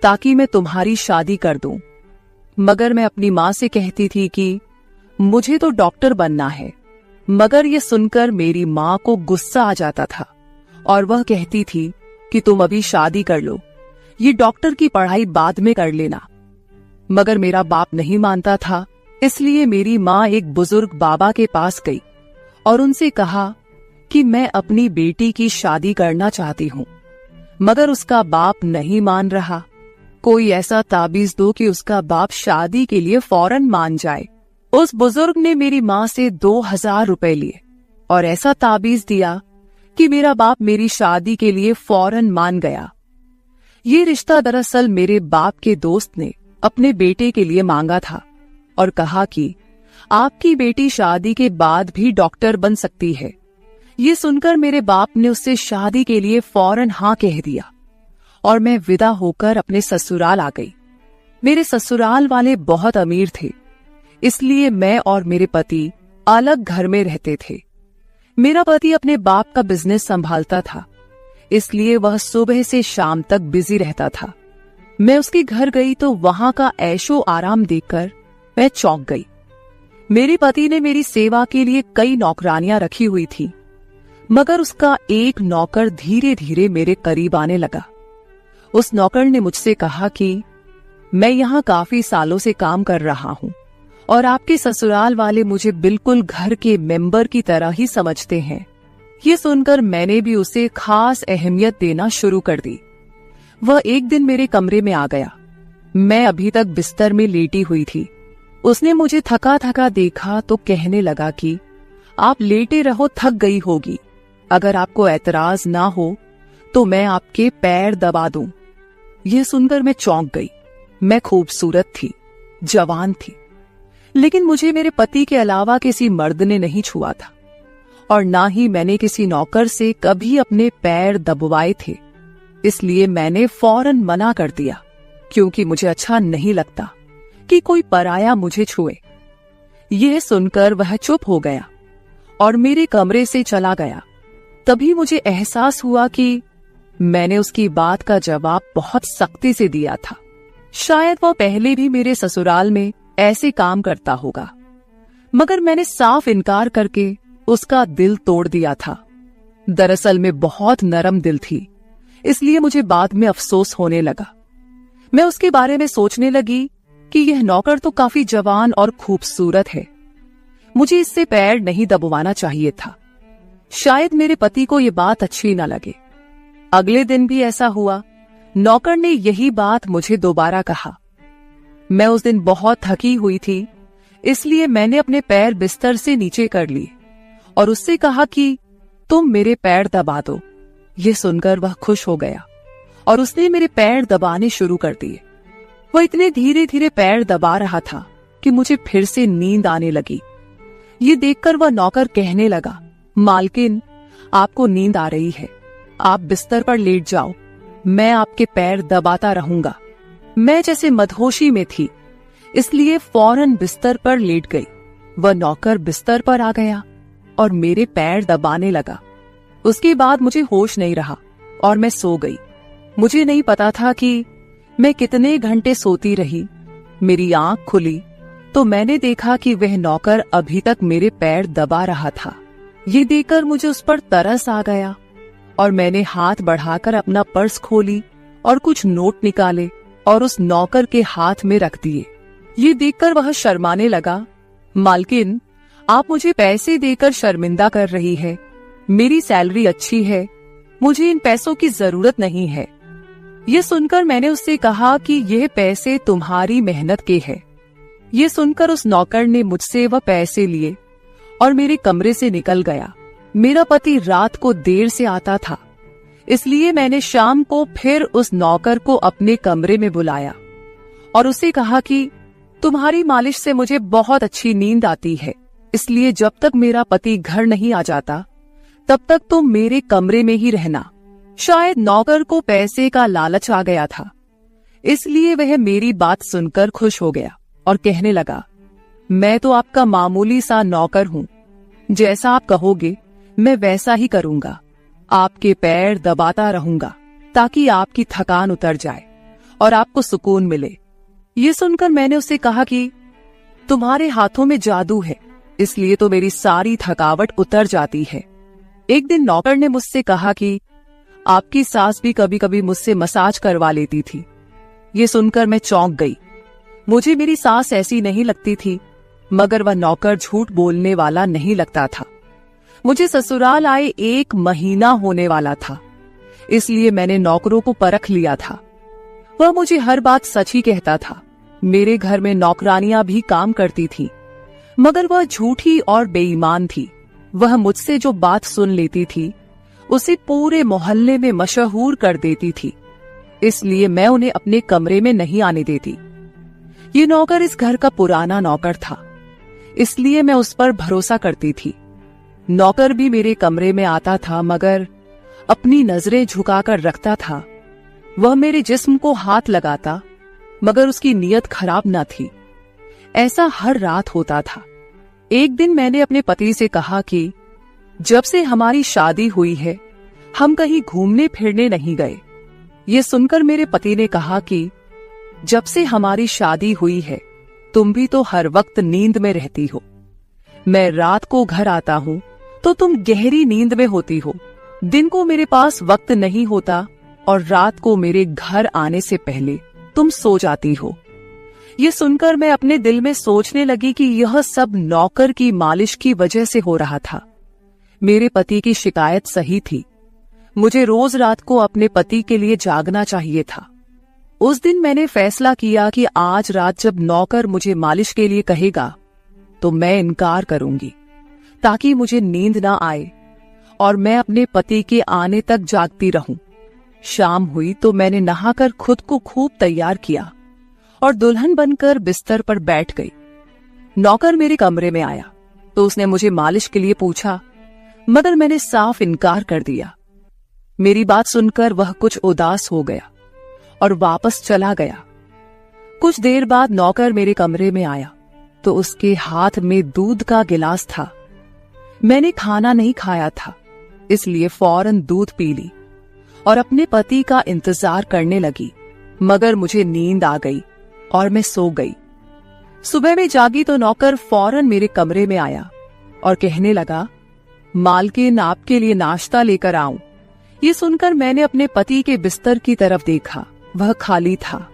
ताकि मैं तुम्हारी शादी कर दूं। मगर मैं अपनी माँ से कहती थी कि मुझे तो डॉक्टर बनना है। मगर ये सुनकर मेरी माँ को गुस्सा आ जाता था और वह कहती थी कि तुम अभी शादी कर लो, ये डॉक्टर की पढ़ाई बाद में कर लेना। मगर मेरा बाप नहीं मानता था, इसलिए मेरी माँ एक बुजुर्ग बाबा के पास गई और उनसे कहा कि मैं अपनी बेटी की शादी करना चाहती हूँ। मगर उसका बाप नहीं मान रहा। कोई ऐसा ताबीज दो कि उसका बाप शादी के लिए फौरन मान जाए। उस बुजुर्ग ने मेरी माँ से 2000 रुपए लिए और ऐसा ताबीज दिया कि मेरा बाप मेरी शादी के लिए फौरन मान गया। ये रिश्ता दरअसल मेरे बाप के दोस्त ने अपने बेटे के लिए मांगा था और कहा कि आपकी बेटी शादी के बाद भी डॉक्टर बन सकती है। ये सुनकर मेरे बाप ने उससे शादी के लिए फौरन हाँ कह दिया और मैं विदा होकर अपने ससुराल आ गई। मेरे ससुराल वाले बहुत अमीर थे, इसलिए मैं और मेरे पति अलग घर में रहते थे। मेरा पति अपने बाप का बिजनेस संभालता था, इसलिए वह सुबह से शाम तक बिजी रहता था। मैं उसके घर गई तो वहां का ऐशो आराम देखकर मैं चौंक गई। मेरे पति ने मेरी सेवा के लिए कई नौकरानियां रखी हुई थी, मगर उसका एक नौकर धीरे धीरे मेरे करीब आने लगा। उस नौकर ने मुझसे कहा कि मैं यहाँ काफी सालों से काम कर रहा हूँ और आपके ससुराल वाले मुझे बिल्कुल घर के मेंबर की तरह ही समझते हैं। ये सुनकर मैंने भी उसे खास अहमियत देना शुरू कर दी। वह एक दिन मेरे कमरे में आ गया। मैं अभी तक बिस्तर में लेटी हुई थी। उसने मुझे थका थका देखा तो कहने लगा कि आप लेटे रहो, थक गई होगी। अगर आपको ऐतराज ना हो तो मैं आपके पैर दबा दूं। यह सुनकर मैं चौंक गई। मैं खूबसूरत थी, जवान थी, लेकिन मुझे मेरे पति के अलावा किसी मर्द ने नहीं छुआ था और ना ही मैंने किसी नौकर से कभी अपने पैर दबवाए थे। इसलिए मैंने फौरन मना कर दिया, क्योंकि मुझे अच्छा नहीं लगता कि कोई पराया मुझे छुए। यह सुनकर वह चुप हो गया और मेरे कमरे से चला गया। तभी मुझे एहसास हुआ कि मैंने उसकी बात का जवाब बहुत सख्ती से दिया था। शायद वह पहले भी मेरे ससुराल में ऐसे काम करता होगा, मगर मैंने साफ इनकार करके उसका दिल तोड़ दिया था। दरअसल मैं बहुत नरम दिल थी, इसलिए मुझे बाद में अफसोस होने लगा। मैं उसके बारे में सोचने लगी कि यह नौकर तो काफी जवान और खूबसूरत है, मुझे इससे पैर नहीं दबवाना चाहिए था। शायद मेरे पति को यह बात अच्छी न लगे। अगले दिन भी ऐसा हुआ। नौकर ने यही बात मुझे दोबारा कहा। मैं उस दिन बहुत थकी हुई थी, इसलिए मैंने अपने पैर बिस्तर से नीचे कर लिए और उससे कहा कि तुम मेरे पैर दबा दो। यह सुनकर वह खुश हो गया और उसने मेरे पैर दबाने शुरू कर दिए। वह इतने धीरे धीरे पैर दबा रहा था कि मुझे फिर से नींद आने लगी। ये देखकर वह नौकर कहने लगा, मालकिन, आपको नींद आ रही है, आप बिस्तर पर लेट जाओ। मैं आपके पैर दबाता रहूंगा। मैं जैसे मदहोशी में थी, इसलिए फौरन बिस्तर पर लेट गई। वह नौकर बिस्तर पर आ गया और मेरे पैर दबाने लगा। उसके बाद मुझे होश नहीं रहा और मैं सो गई। मुझे नहीं पता था कि मैं कितने घंटे सोती रही। मेरी आंख खुली तो मैंने देखा कि वह नौकर अभी तक मेरे पैर दबा रहा था। ये देखकर मुझे उस पर तरस आ गया और मैंने हाथ बढ़ाकर अपना पर्स खोली और कुछ नोट निकाले और उस नौकर के हाथ में रख दिए। ये देखकर वह शर्माने लगा। मालकिन, आप मुझे पैसे देकर शर्मिंदा कर रही है। मेरी सैलरी अच्छी है, मुझे इन पैसों की जरूरत नहीं है। ये सुनकर मैंने उससे कहा कि यह पैसे तुम्हारी मेहनत के हैं। ये सुनकर उस नौकर ने मुझसे वह पैसे लिए और मेरे कमरे से निकल गया। मेरा पति रात को देर से आता था, इसलिए मैंने शाम को फिर उस नौकर को अपने कमरे में बुलाया और उसे कहा कि तुम्हारी मालिश से मुझे बहुत अच्छी नींद आती है, इसलिए जब तक मेरा पति घर नहीं आ जाता तब तक तुम मेरे कमरे में ही रहना। शायद नौकर को पैसे का लालच आ गया था, इसलिए वह मेरी बात सुनकर खुश हो गया और कहने लगा, मैं तो आपका मामूली सा नौकर हूँ, जैसा आप कहोगे मैं वैसा ही करूंगा। आपके पैर दबाता रहूंगा ताकि आपकी थकान उतर जाए और आपको सुकून मिले। ये सुनकर मैंने उससे कहा कि तुम्हारे हाथों में जादू है, इसलिए तो मेरी सारी थकावट उतर जाती है। एक दिन नौकर ने मुझसे कहा कि आपकी सास भी कभी कभी मुझसे मसाज करवा लेती थी। ये सुनकर मैं चौंक गई। मुझे मेरी सास ऐसी नहीं लगती थी, मगर वह नौकर झूठ बोलने वाला नहीं लगता था। मुझे ससुराल आए 1 महीना होने वाला था, इसलिए मैंने नौकरों को परख लिया था। वह मुझे हर बात सच ही कहता था। मेरे घर में नौकरानियां भी काम करती थी, मगर वह झूठी और बेईमान थी। वह मुझसे जो बात सुन लेती थी उसे पूरे मोहल्ले में मशहूर कर देती थी, इसलिए मैं उन्हें अपने कमरे में नहीं आने देती। ये नौकर इस घर का पुराना नौकर था, इसलिए मैं उस पर भरोसा करती थी। नौकर भी मेरे कमरे में आता था, मगर अपनी नजरें झुकाकर रखता था। वह मेरे जिस्म को हाथ लगाता, मगर उसकी नीयत खराब न थी। ऐसा हर रात होता था। एक दिन मैंने अपने पति से कहा कि जब से हमारी शादी हुई है हम कहीं घूमने फिरने नहीं गए। ये सुनकर मेरे पति ने कहा कि जब से हमारी शादी हुई है तुम भी तो हर वक्त नींद में रहती हो। मैं रात को घर आता हूँ तो तुम गहरी नींद में होती हो। दिन को मेरे पास वक्त नहीं होता और रात को मेरे घर आने से पहले तुम सो जाती हो। ये सुनकर मैं अपने दिल में सोचने लगी कि यह सब नौकर की मालिश की वजह से हो रहा था। मेरे पति की शिकायत सही थी। मुझे रोज रात को अपने पति के लिए जागना चाहिए था। उस दिन मैंने फैसला किया कि आज रात जब नौकर मुझे मालिश के लिए कहेगा तो मैं इनकार करूंगी, ताकि मुझे नींद ना आए और मैं अपने पति के आने तक जागती रहूं। शाम हुई तो मैंने नहाकर खुद को खूब तैयार किया और दुल्हन बनकर बिस्तर पर बैठ गई। नौकर मेरे कमरे में आया तो उसने मुझे मालिश के लिए पूछा, मगर मैंने साफ इनकार कर दिया। मेरी बात सुनकर वह कुछ उदास हो गया और वापस चला गया। कुछ देर बाद नौकर मेरे कमरे में आया तो उसके हाथ में दूध का गिलास था। मैंने खाना नहीं खाया था, इसलिए फौरन दूध पी ली और अपने पति का इंतजार करने लगी, मगर मुझे नींद आ गई और मैं सो गई। सुबह में जागी तो नौकर फौरन मेरे कमरे में आया और कहने लगा, मालकिन आपके लिए नाश्ता लेकर आऊं। ये सुनकर मैंने अपने पति के बिस्तर की तरफ देखा, वह खाली था।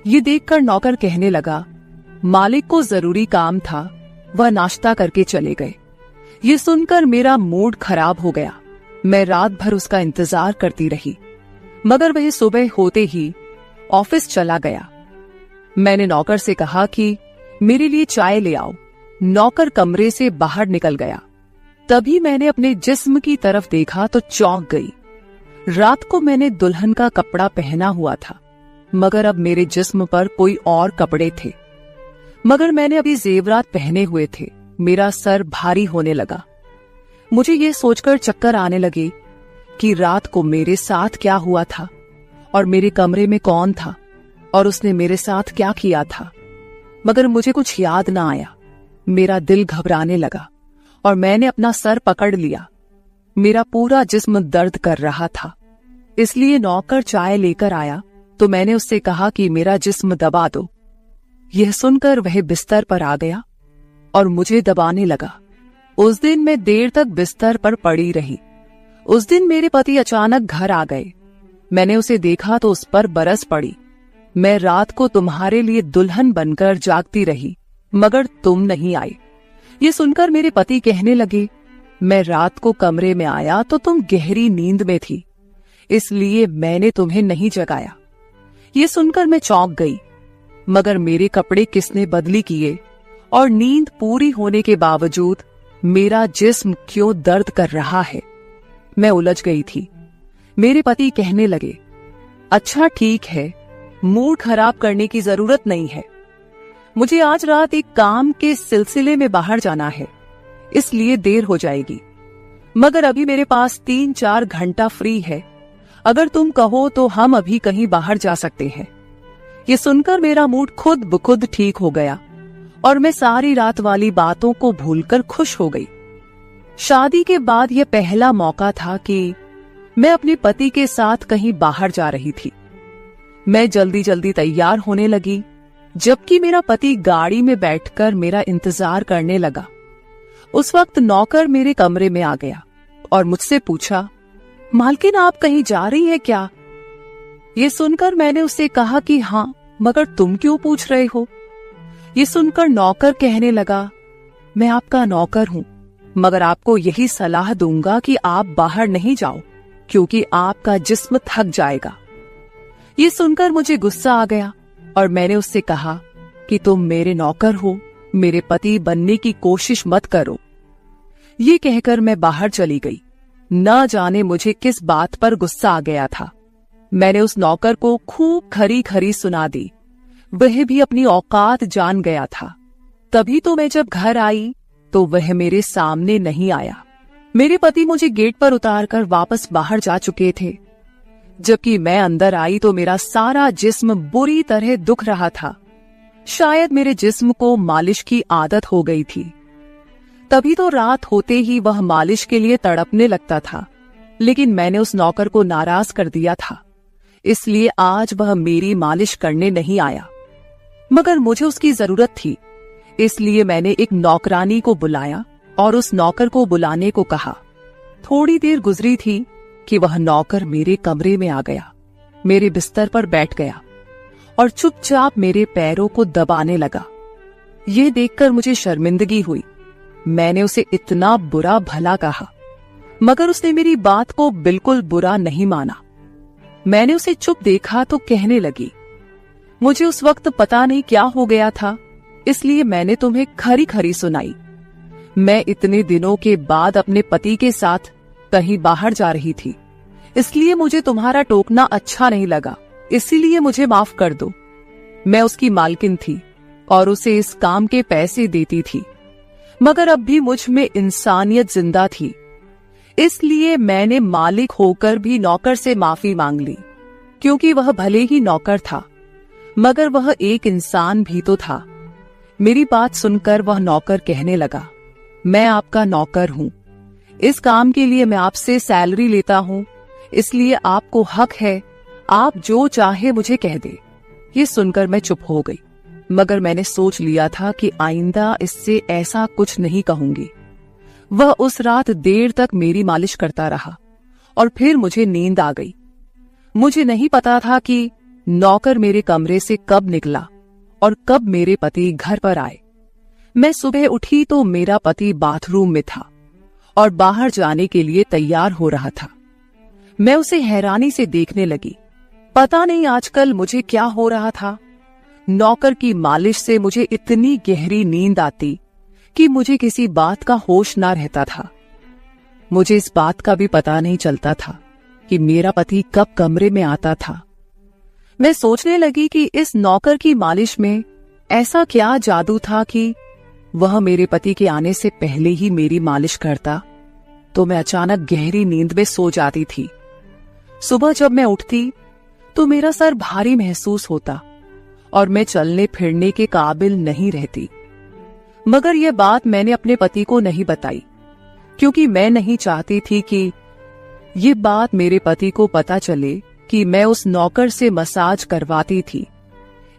ये देखकर नौकर कहने लगा, मालिक को जरूरी काम था, वह नाश्ता करके चले गए। ये सुनकर मेरा मूड खराब हो गया। मैं रात भर उसका इंतजार करती रही, मगर वह सुबह होते ही ऑफिस चला गया। मैंने नौकर से कहा कि मेरे लिए चाय ले आओ। नौकर कमरे से बाहर निकल गया। तभी मैंने अपने जिस्म की तरफ देखा तो चौंक गई। रात को मैंने दुल्हन का कपड़ा पहना हुआ था, मगर अब मेरे जिस्म पर कोई और कपड़े थे। मगर मैंने अभी जेवरात पहने हुए थे। मेरा सर भारी होने लगा। मुझे ये सोचकर चक्कर आने लगे कि रात को मेरे साथ क्या हुआ था। और मेरे कमरे में कौन था और उसने मेरे साथ क्या किया था, मगर मुझे कुछ याद ना आया। मेरा दिल घबराने लगा और मैंने अपना सर पकड़ लिया। मेरा पूरा जिस्म दर्द कर रहा था, इसलिए नौकर चाय लेकर आया तो मैंने उससे कहा कि मेरा जिस्म दबा दो। यह सुनकर वह बिस्तर पर आ गया और मुझे दबाने लगा। उस दिन मैं देर तक बिस्तर पर पड़ी रही। उस दिन मेरे पति अचानक घर आ गए। मैंने उसे देखा तो उस पर बरस पड़ी। मैं रात को तुम्हारे लिए दुल्हन बनकर जागती रही, मगर तुम नहीं आए। ये सुनकर मेरे पति कहने लगे, मैं रात को कमरे में आया तो तुम गहरी नींद में थी, इसलिए मैंने तुम्हें नहीं जगाया। ये सुनकर मैं चौंक गई, मगर मेरे कपड़े किसने बदली किए और नींद पूरी होने के बावजूद मेरा जिस्म क्यों दर्द कर रहा है। मैं उलझ गई थी। मेरे पति कहने लगे, अच्छा ठीक है, मूड खराब करने की जरूरत नहीं है। मुझे आज रात एक काम के सिलसिले में बाहर जाना है, इसलिए देर हो जाएगी, मगर अभी मेरे पास 3-4 घंटा फ्री है। अगर तुम कहो तो हम अभी कहीं बाहर जा सकते हैं। ये सुनकर मेरा मूड खुद ब खुद ठीक हो गया और मैं सारी रात वाली बातों को भूलकर खुश हो गई। शादी के बाद यह पहला मौका था कि मैं अपने पति के साथ कहीं बाहर जा रही थी। मैं जल्दी जल्दी तैयार होने लगी, जबकि मेरा पति गाड़ी में बैठकर मेरा इंतजार करने लगा। उस वक्त नौकर मेरे कमरे में आ गया और मुझसे पूछा, मालकिन आप कहीं जा रही हैं क्या? ये सुनकर मैंने उससे कहा कि हाँ, मगर तुम क्यों पूछ रहे हो? ये सुनकर नौकर कहने लगा, मैं आपका नौकर हूं, मगर आपको यही सलाह दूंगा कि आप बाहर नहीं जाओ, क्योंकि आपका जिस्म थक जाएगा। ये सुनकर मुझे गुस्सा आ गया और मैंने उससे कहा कि तुम मेरे नौकर हो, मेरे पति बनने की कोशिश मत करो। ये कहकर मैं बाहर चली गई। न जाने मुझे किस बात पर गुस्सा आ गया था। मैंने उस नौकर को खूब खरी खरी सुना दी। वह भी अपनी औकात जान गया था। तभी तो मैं जब घर आई तो वह मेरे सामने नहीं आया। मेरे पति मुझे गेट पर उतारकर वापस बाहर जा चुके थे। जबकि मैं अंदर आई तो मेरा सारा जिस्म बुरी तरह दुख रहा था। शायद मेरे जिस्म को मालिश की आदत हो गई थी। तभी तो रात होते ही वह मालिश के लिए तड़पने लगता था, लेकिन मैंने उस नौकर को नाराज कर दिया था, इसलिए आज वह मेरी मालिश करने नहीं आया। मगर मुझे उसकी जरूरत थी, इसलिए मैंने एक नौकरानी को बुलाया और उस नौकर को बुलाने को कहा। थोड़ी देर गुजरी थी कि वह नौकर मेरे कमरे में आ गया, मेरे बिस्तर पर बैठ गया और चुपचाप मेरे पैरों को दबाने लगा। ये देखकर मुझे शर्मिंदगी हुई। मैंने उसे इतना बुरा भला कहा, मगर उसने मेरी बात को बिल्कुल बुरा नहीं माना। मैंने उसे चुप देखा तो कहने लगी, मुझे उस वक्त पता नहीं क्या हो गया था, इसलिए मैंने तुम्हें खरी खरी सुनाई। मैं इतने दिनों के बाद अपने पति के साथ कहीं बाहर जा रही थी, इसलिए मुझे तुम्हारा टोकना अच्छा नहीं लगा, इसीलिए मुझे माफ कर दो। मैं उसकी मालकिन थी और उसे इस काम के पैसे देती थी, मगर अब भी मुझ में इंसानियत जिंदा थी, इसलिए मैंने मालिक होकर भी नौकर से माफी मांग ली, क्योंकि वह भले ही नौकर था, मगर वह एक इंसान भी तो था। मेरी बात सुनकर वह नौकर कहने लगा, मैं आपका नौकर हूं, इस काम के लिए मैं आपसे सैलरी लेता हूं, इसलिए आपको हक है, आप जो चाहे मुझे कह दे। ये सुनकर मैं चुप हो गई, मगर मैंने सोच लिया था कि आइंदा इससे ऐसा कुछ नहीं कहूंगी। वह उस रात देर तक मेरी मालिश करता रहा और फिर मुझे नींद आ गई। मुझे नहीं पता था कि नौकर मेरे कमरे से कब निकला और कब मेरे पति घर पर आए। मैं सुबह उठी तो मेरा पति बाथरूम में था और बाहर जाने के लिए तैयार हो रहा था। मैं उसे हैरानी से देखने लगी। पता नहीं आजकल मुझे क्या हो रहा था। नौकर की मालिश से मुझे इतनी गहरी नींद आती कि मुझे किसी बात का होश ना रहता था। मुझे इस बात का भी पता नहीं चलता था कि मेरा पति कब कमरे में आता था। मैं सोचने लगी कि इस नौकर की मालिश में ऐसा क्या जादू था कि वह मेरे पति के आने से पहले ही मेरी मालिश करता, तो मैं अचानक गहरी नींद में सो जाती थी। सुबह जब मैं उठती तो मेरा सर भारी महसूस होता और मैं चलने फिरने के काबिल नहीं रहती। मगर यह बात मैंने अपने पति को नहीं बताई, क्योंकि मैं नहीं चाहती थी कि ये बात मेरे पति को पता चले कि मैं उस नौकर से मसाज करवाती थी।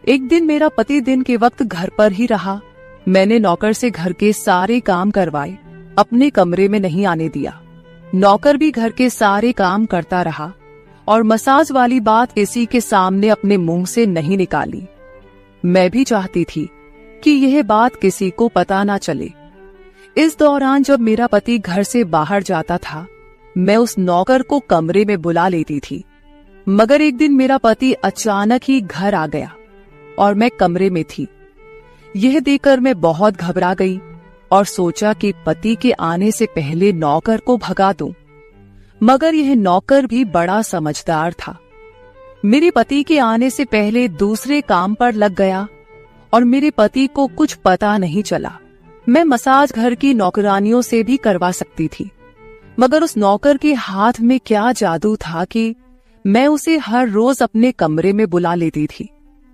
एक दिन मेरा पति दिन के वक्त घर पर ही रहा। मैंने नौकर से घर के सारे काम करवाए, अपने कमरे में नहीं आने दिया। नौकर भी घर के सारे काम करता रहा और मसाज वाली बात किसी के सामने अपने मुंह से नहीं निकाली। मैं भी चाहती थी कि यह बात किसी को पता ना चले। इस दौरान जब मेरा पति घर से बाहर जाता था, मैं उस नौकर को कमरे में बुला लेती थी। मगर एक दिन मेरा पति अचानक ही घर आ गया और मैं कमरे में थी। यह देखकर मैं बहुत घबरा गई और सोचा कि पति के आने से पहले नौकर को भगा दूं। मगर यह नौकर भी बड़ा समझदार था। मेरे पति के आने से पहले दूसरे काम पर लग गया और मेरे पति को कुछ पता नहीं चला। मैं मसाज घर की नौकरानियों से भी करवा सकती थी, मगर उस नौकर के हाथ में क्या जादू था कि मैं उसे हर रोज अपने कमरे में बुला लेती थी।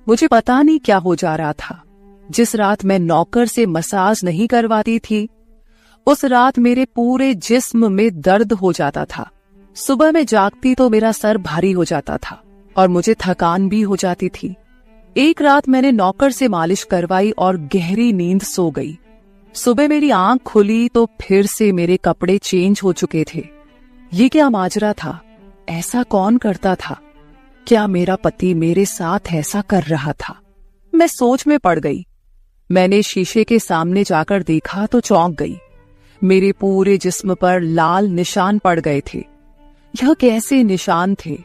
मुझे पता नहीं क्या हो जा रहा था। जिस रात मैं नौकर से मसाज नहीं करवाती थी, उस रात मेरे पूरे जिस्म में दर्द हो जाता था। सुबह में जागती तो मेरा सर भारी हो जाता था और मुझे थकान भी हो जाती थी। एक रात मैंने नौकर से मालिश करवाई और गहरी नींद सो गई। सुबह मेरी आंख खुली तो फिर से मेरे कपड़े चेंज हो चुके थे। ये क्या माजरा था? ऐसा कौन करता था? क्या मेरा पति मेरे साथ ऐसा कर रहा था? मैं सोच में पड़ गई। मैंने शीशे के सामने जाकर देखा तो चौंक गई। मेरे पूरे जिस्म पर लाल निशान पड़ गए थे। यह कैसे निशान थे?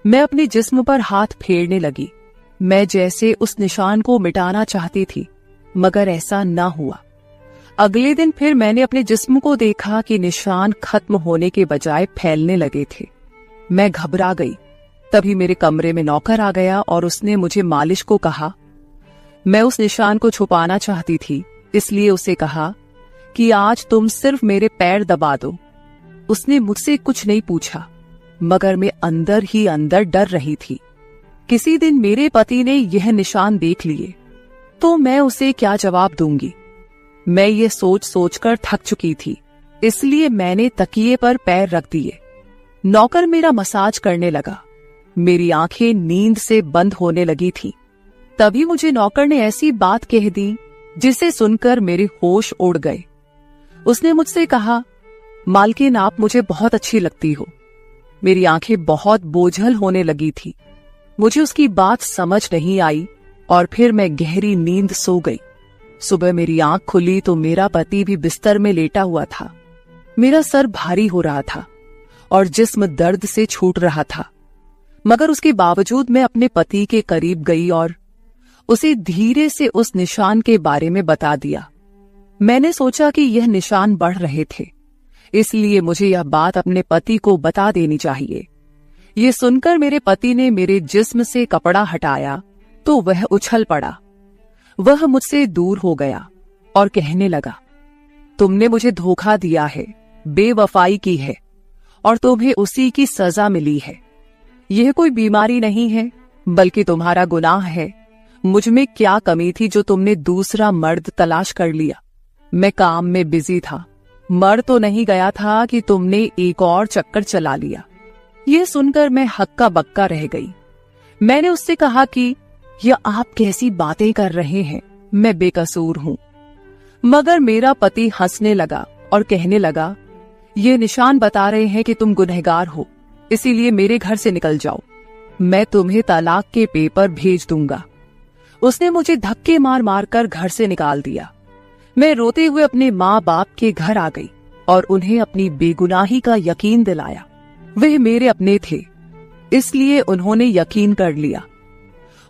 मैं अपने जिस्म पर हाथ फेरने लगी। मैं जैसे उस निशान को मिटाना चाहती थी, मगर ऐसा न हुआ। अगले दिन फिर मैंने अपने जिस्म को देखा कि निशान खत्म होने के बजाय फैलने लगे थे। मैं घबरा गई। तभी मेरे कमरे में नौकर आ गया और उसने मुझे मालिश को कहा। मैं उस निशान को छुपाना चाहती थी, इसलिए उसे कहा कि आज तुम सिर्फ मेरे पैर दबा दो। उसने मुझसे कुछ नहीं पूछा, मगर मैं अंदर ही अंदर डर रही थी। किसी दिन मेरे पति ने यह निशान देख लिए तो मैं उसे क्या जवाब दूंगी। मैं ये सोच सोचकर थक चुकी थी, इसलिए मैंने तकिए पर पैर रख दिए। नौकर मेरा मसाज करने लगा। मेरी आंखें नींद से बंद होने लगी थी। तभी मुझे नौकर ने ऐसी बात कह दी जिसे सुनकर मेरे होश उड़ गए। उसने मुझसे कहा, मालकिन आप मुझे बहुत अच्छी लगती हो। मेरी आंखें बहुत बोझल होने लगी थी। मुझे उसकी बात समझ नहीं आई और फिर मैं गहरी नींद सो गई। सुबह मेरी आंख खुली तो मेरा पति भी बिस्तर में लेटा हुआ था। मेरा सर भारी हो रहा था और जिस्म दर्द से छूट रहा था, मगर उसके बावजूद मैं अपने पति के करीब गई और उसे धीरे से उस निशान के बारे में बता दिया। मैंने सोचा कि यह निशान बढ़ रहे थे, इसलिए मुझे यह बात अपने पति को बता देनी चाहिए। ये सुनकर मेरे पति ने मेरे जिस्म से कपड़ा हटाया तो वह उछल पड़ा। वह मुझसे दूर हो गया और कहने लगा, तुमने मुझे धोखा दिया है, बेवफाई की है और तुम्हें उसी की सजा मिली है। यह कोई बीमारी नहीं है, बल्कि तुम्हारा गुनाह है। मुझ में क्या कमी थी जो तुमने दूसरा मर्द तलाश कर लिया? मैं काम में बिजी था, मर तो नहीं गया था कि तुमने एक और चक्कर चला लिया। यह सुनकर मैं हक्का बक्का रह गई। मैंने उससे कहा कि यह आप कैसी बातें कर रहे हैं, मैं बेकसूर हूं। मगर मेरा पति हंसने लगा और कहने लगा, ये निशान बता रहे हैं कि तुम गुनहगार हो, इसीलिए मेरे घर से निकल जाओ। मैं तुम्हें तलाक के पेपर भेज दूंगा। उसने मुझे धक्के मार मार कर घर से निकाल दिया। मैं रोते हुए अपने माँ बाप के घर आ गई और उन्हें अपनी बेगुनाही का यकीन दिलाया। वे मेरे अपने थे, इसलिए उन्होंने यकीन कर लिया।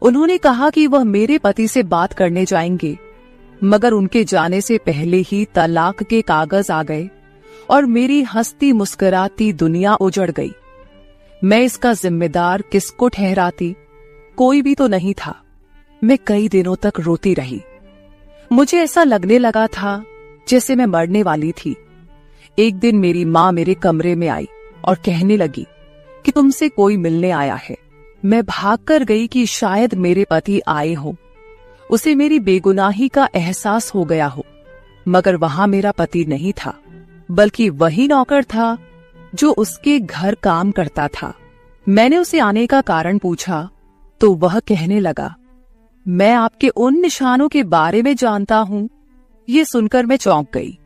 उन्होंने कहा कि वह मेरे पति से बात करने जाएंगे, मगर उनके जाने से पहले ही तलाक के कागज आ गए और मेरी हंसती मुस्कुराती दुनिया उजड़ गई। मैं इसका जिम्मेदार किसको ठहराती? कोई भी तो नहीं था। मैं कई दिनों तक रोती रही। मुझे ऐसा लगने लगा था जैसे मैं मरने वाली थी। एक दिन मेरी माँ मेरे कमरे में आई और कहने लगी कि तुमसे कोई मिलने आया है। मैं भागकर गई कि शायद मेरे पति आए हों, उसे मेरी बेगुनाही का एहसास हो गया हो। मगर वहां मेरा पति नहीं था, बल्कि वही नौकर था जो उसके घर काम करता था। मैंने उसे आने का कारण पूछा तो वह कहने लगा, मैं आपके उन निशानों के बारे में जानता हूं। ये सुनकर मैं चौंक गई।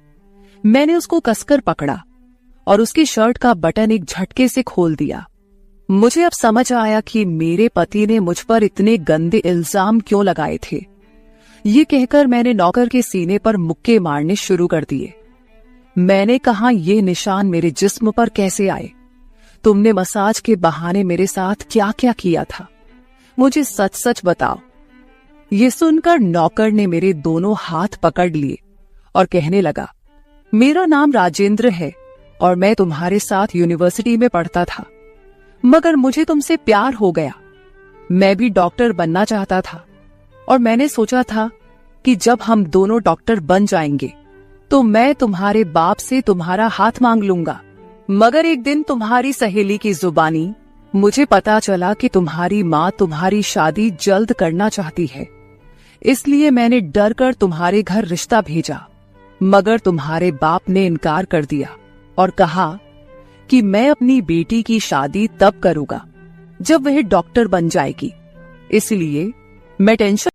मैंने उसको कसकर पकड़ा और उसकी शर्ट का बटन एक झटके से खोल दिया। मुझे अब समझ आया कि मेरे पति ने मुझ पर इतने गंदे इल्जाम क्यों लगाए थे। ये कहकर मैंने नौकर के सीने पर मुक्के मारने शुरू कर दिए। मैंने कहा, ये निशान मेरे जिस्म पर कैसे आए? तुमने मसाज के बहाने मेरे साथ क्या क्या किया था? मुझे सच सच बताओ। ये सुनकर नौकर ने मेरे दोनों हाथ पकड़ लिए और कहने लगा, मेरा नाम राजेंद्र है और मैं तुम्हारे साथ यूनिवर्सिटी में पढ़ता था, मगर मुझे तुमसे प्यार हो गया। मैं भी डॉक्टर बनना चाहता था और मैंने सोचा था कि जब हम दोनों डॉक्टर बन जाएंगे तो मैं तुम्हारे बाप से तुम्हारा हाथ मांग लूंगा। मगर एक दिन तुम्हारी सहेली की जुबानी मुझे पता चला कि तुम्हारी माँ तुम्हारी शादी जल्द करना चाहती है, इसलिए मैंने डर कर तुम्हारे घर रिश्ता भेजा। मगर तुम्हारे बाप ने इनकार कर दिया और कहा कि मैं अपनी बेटी की शादी तब करूंगा जब वह डॉक्टर बन जाएगी। इसलिए मैं टेंशन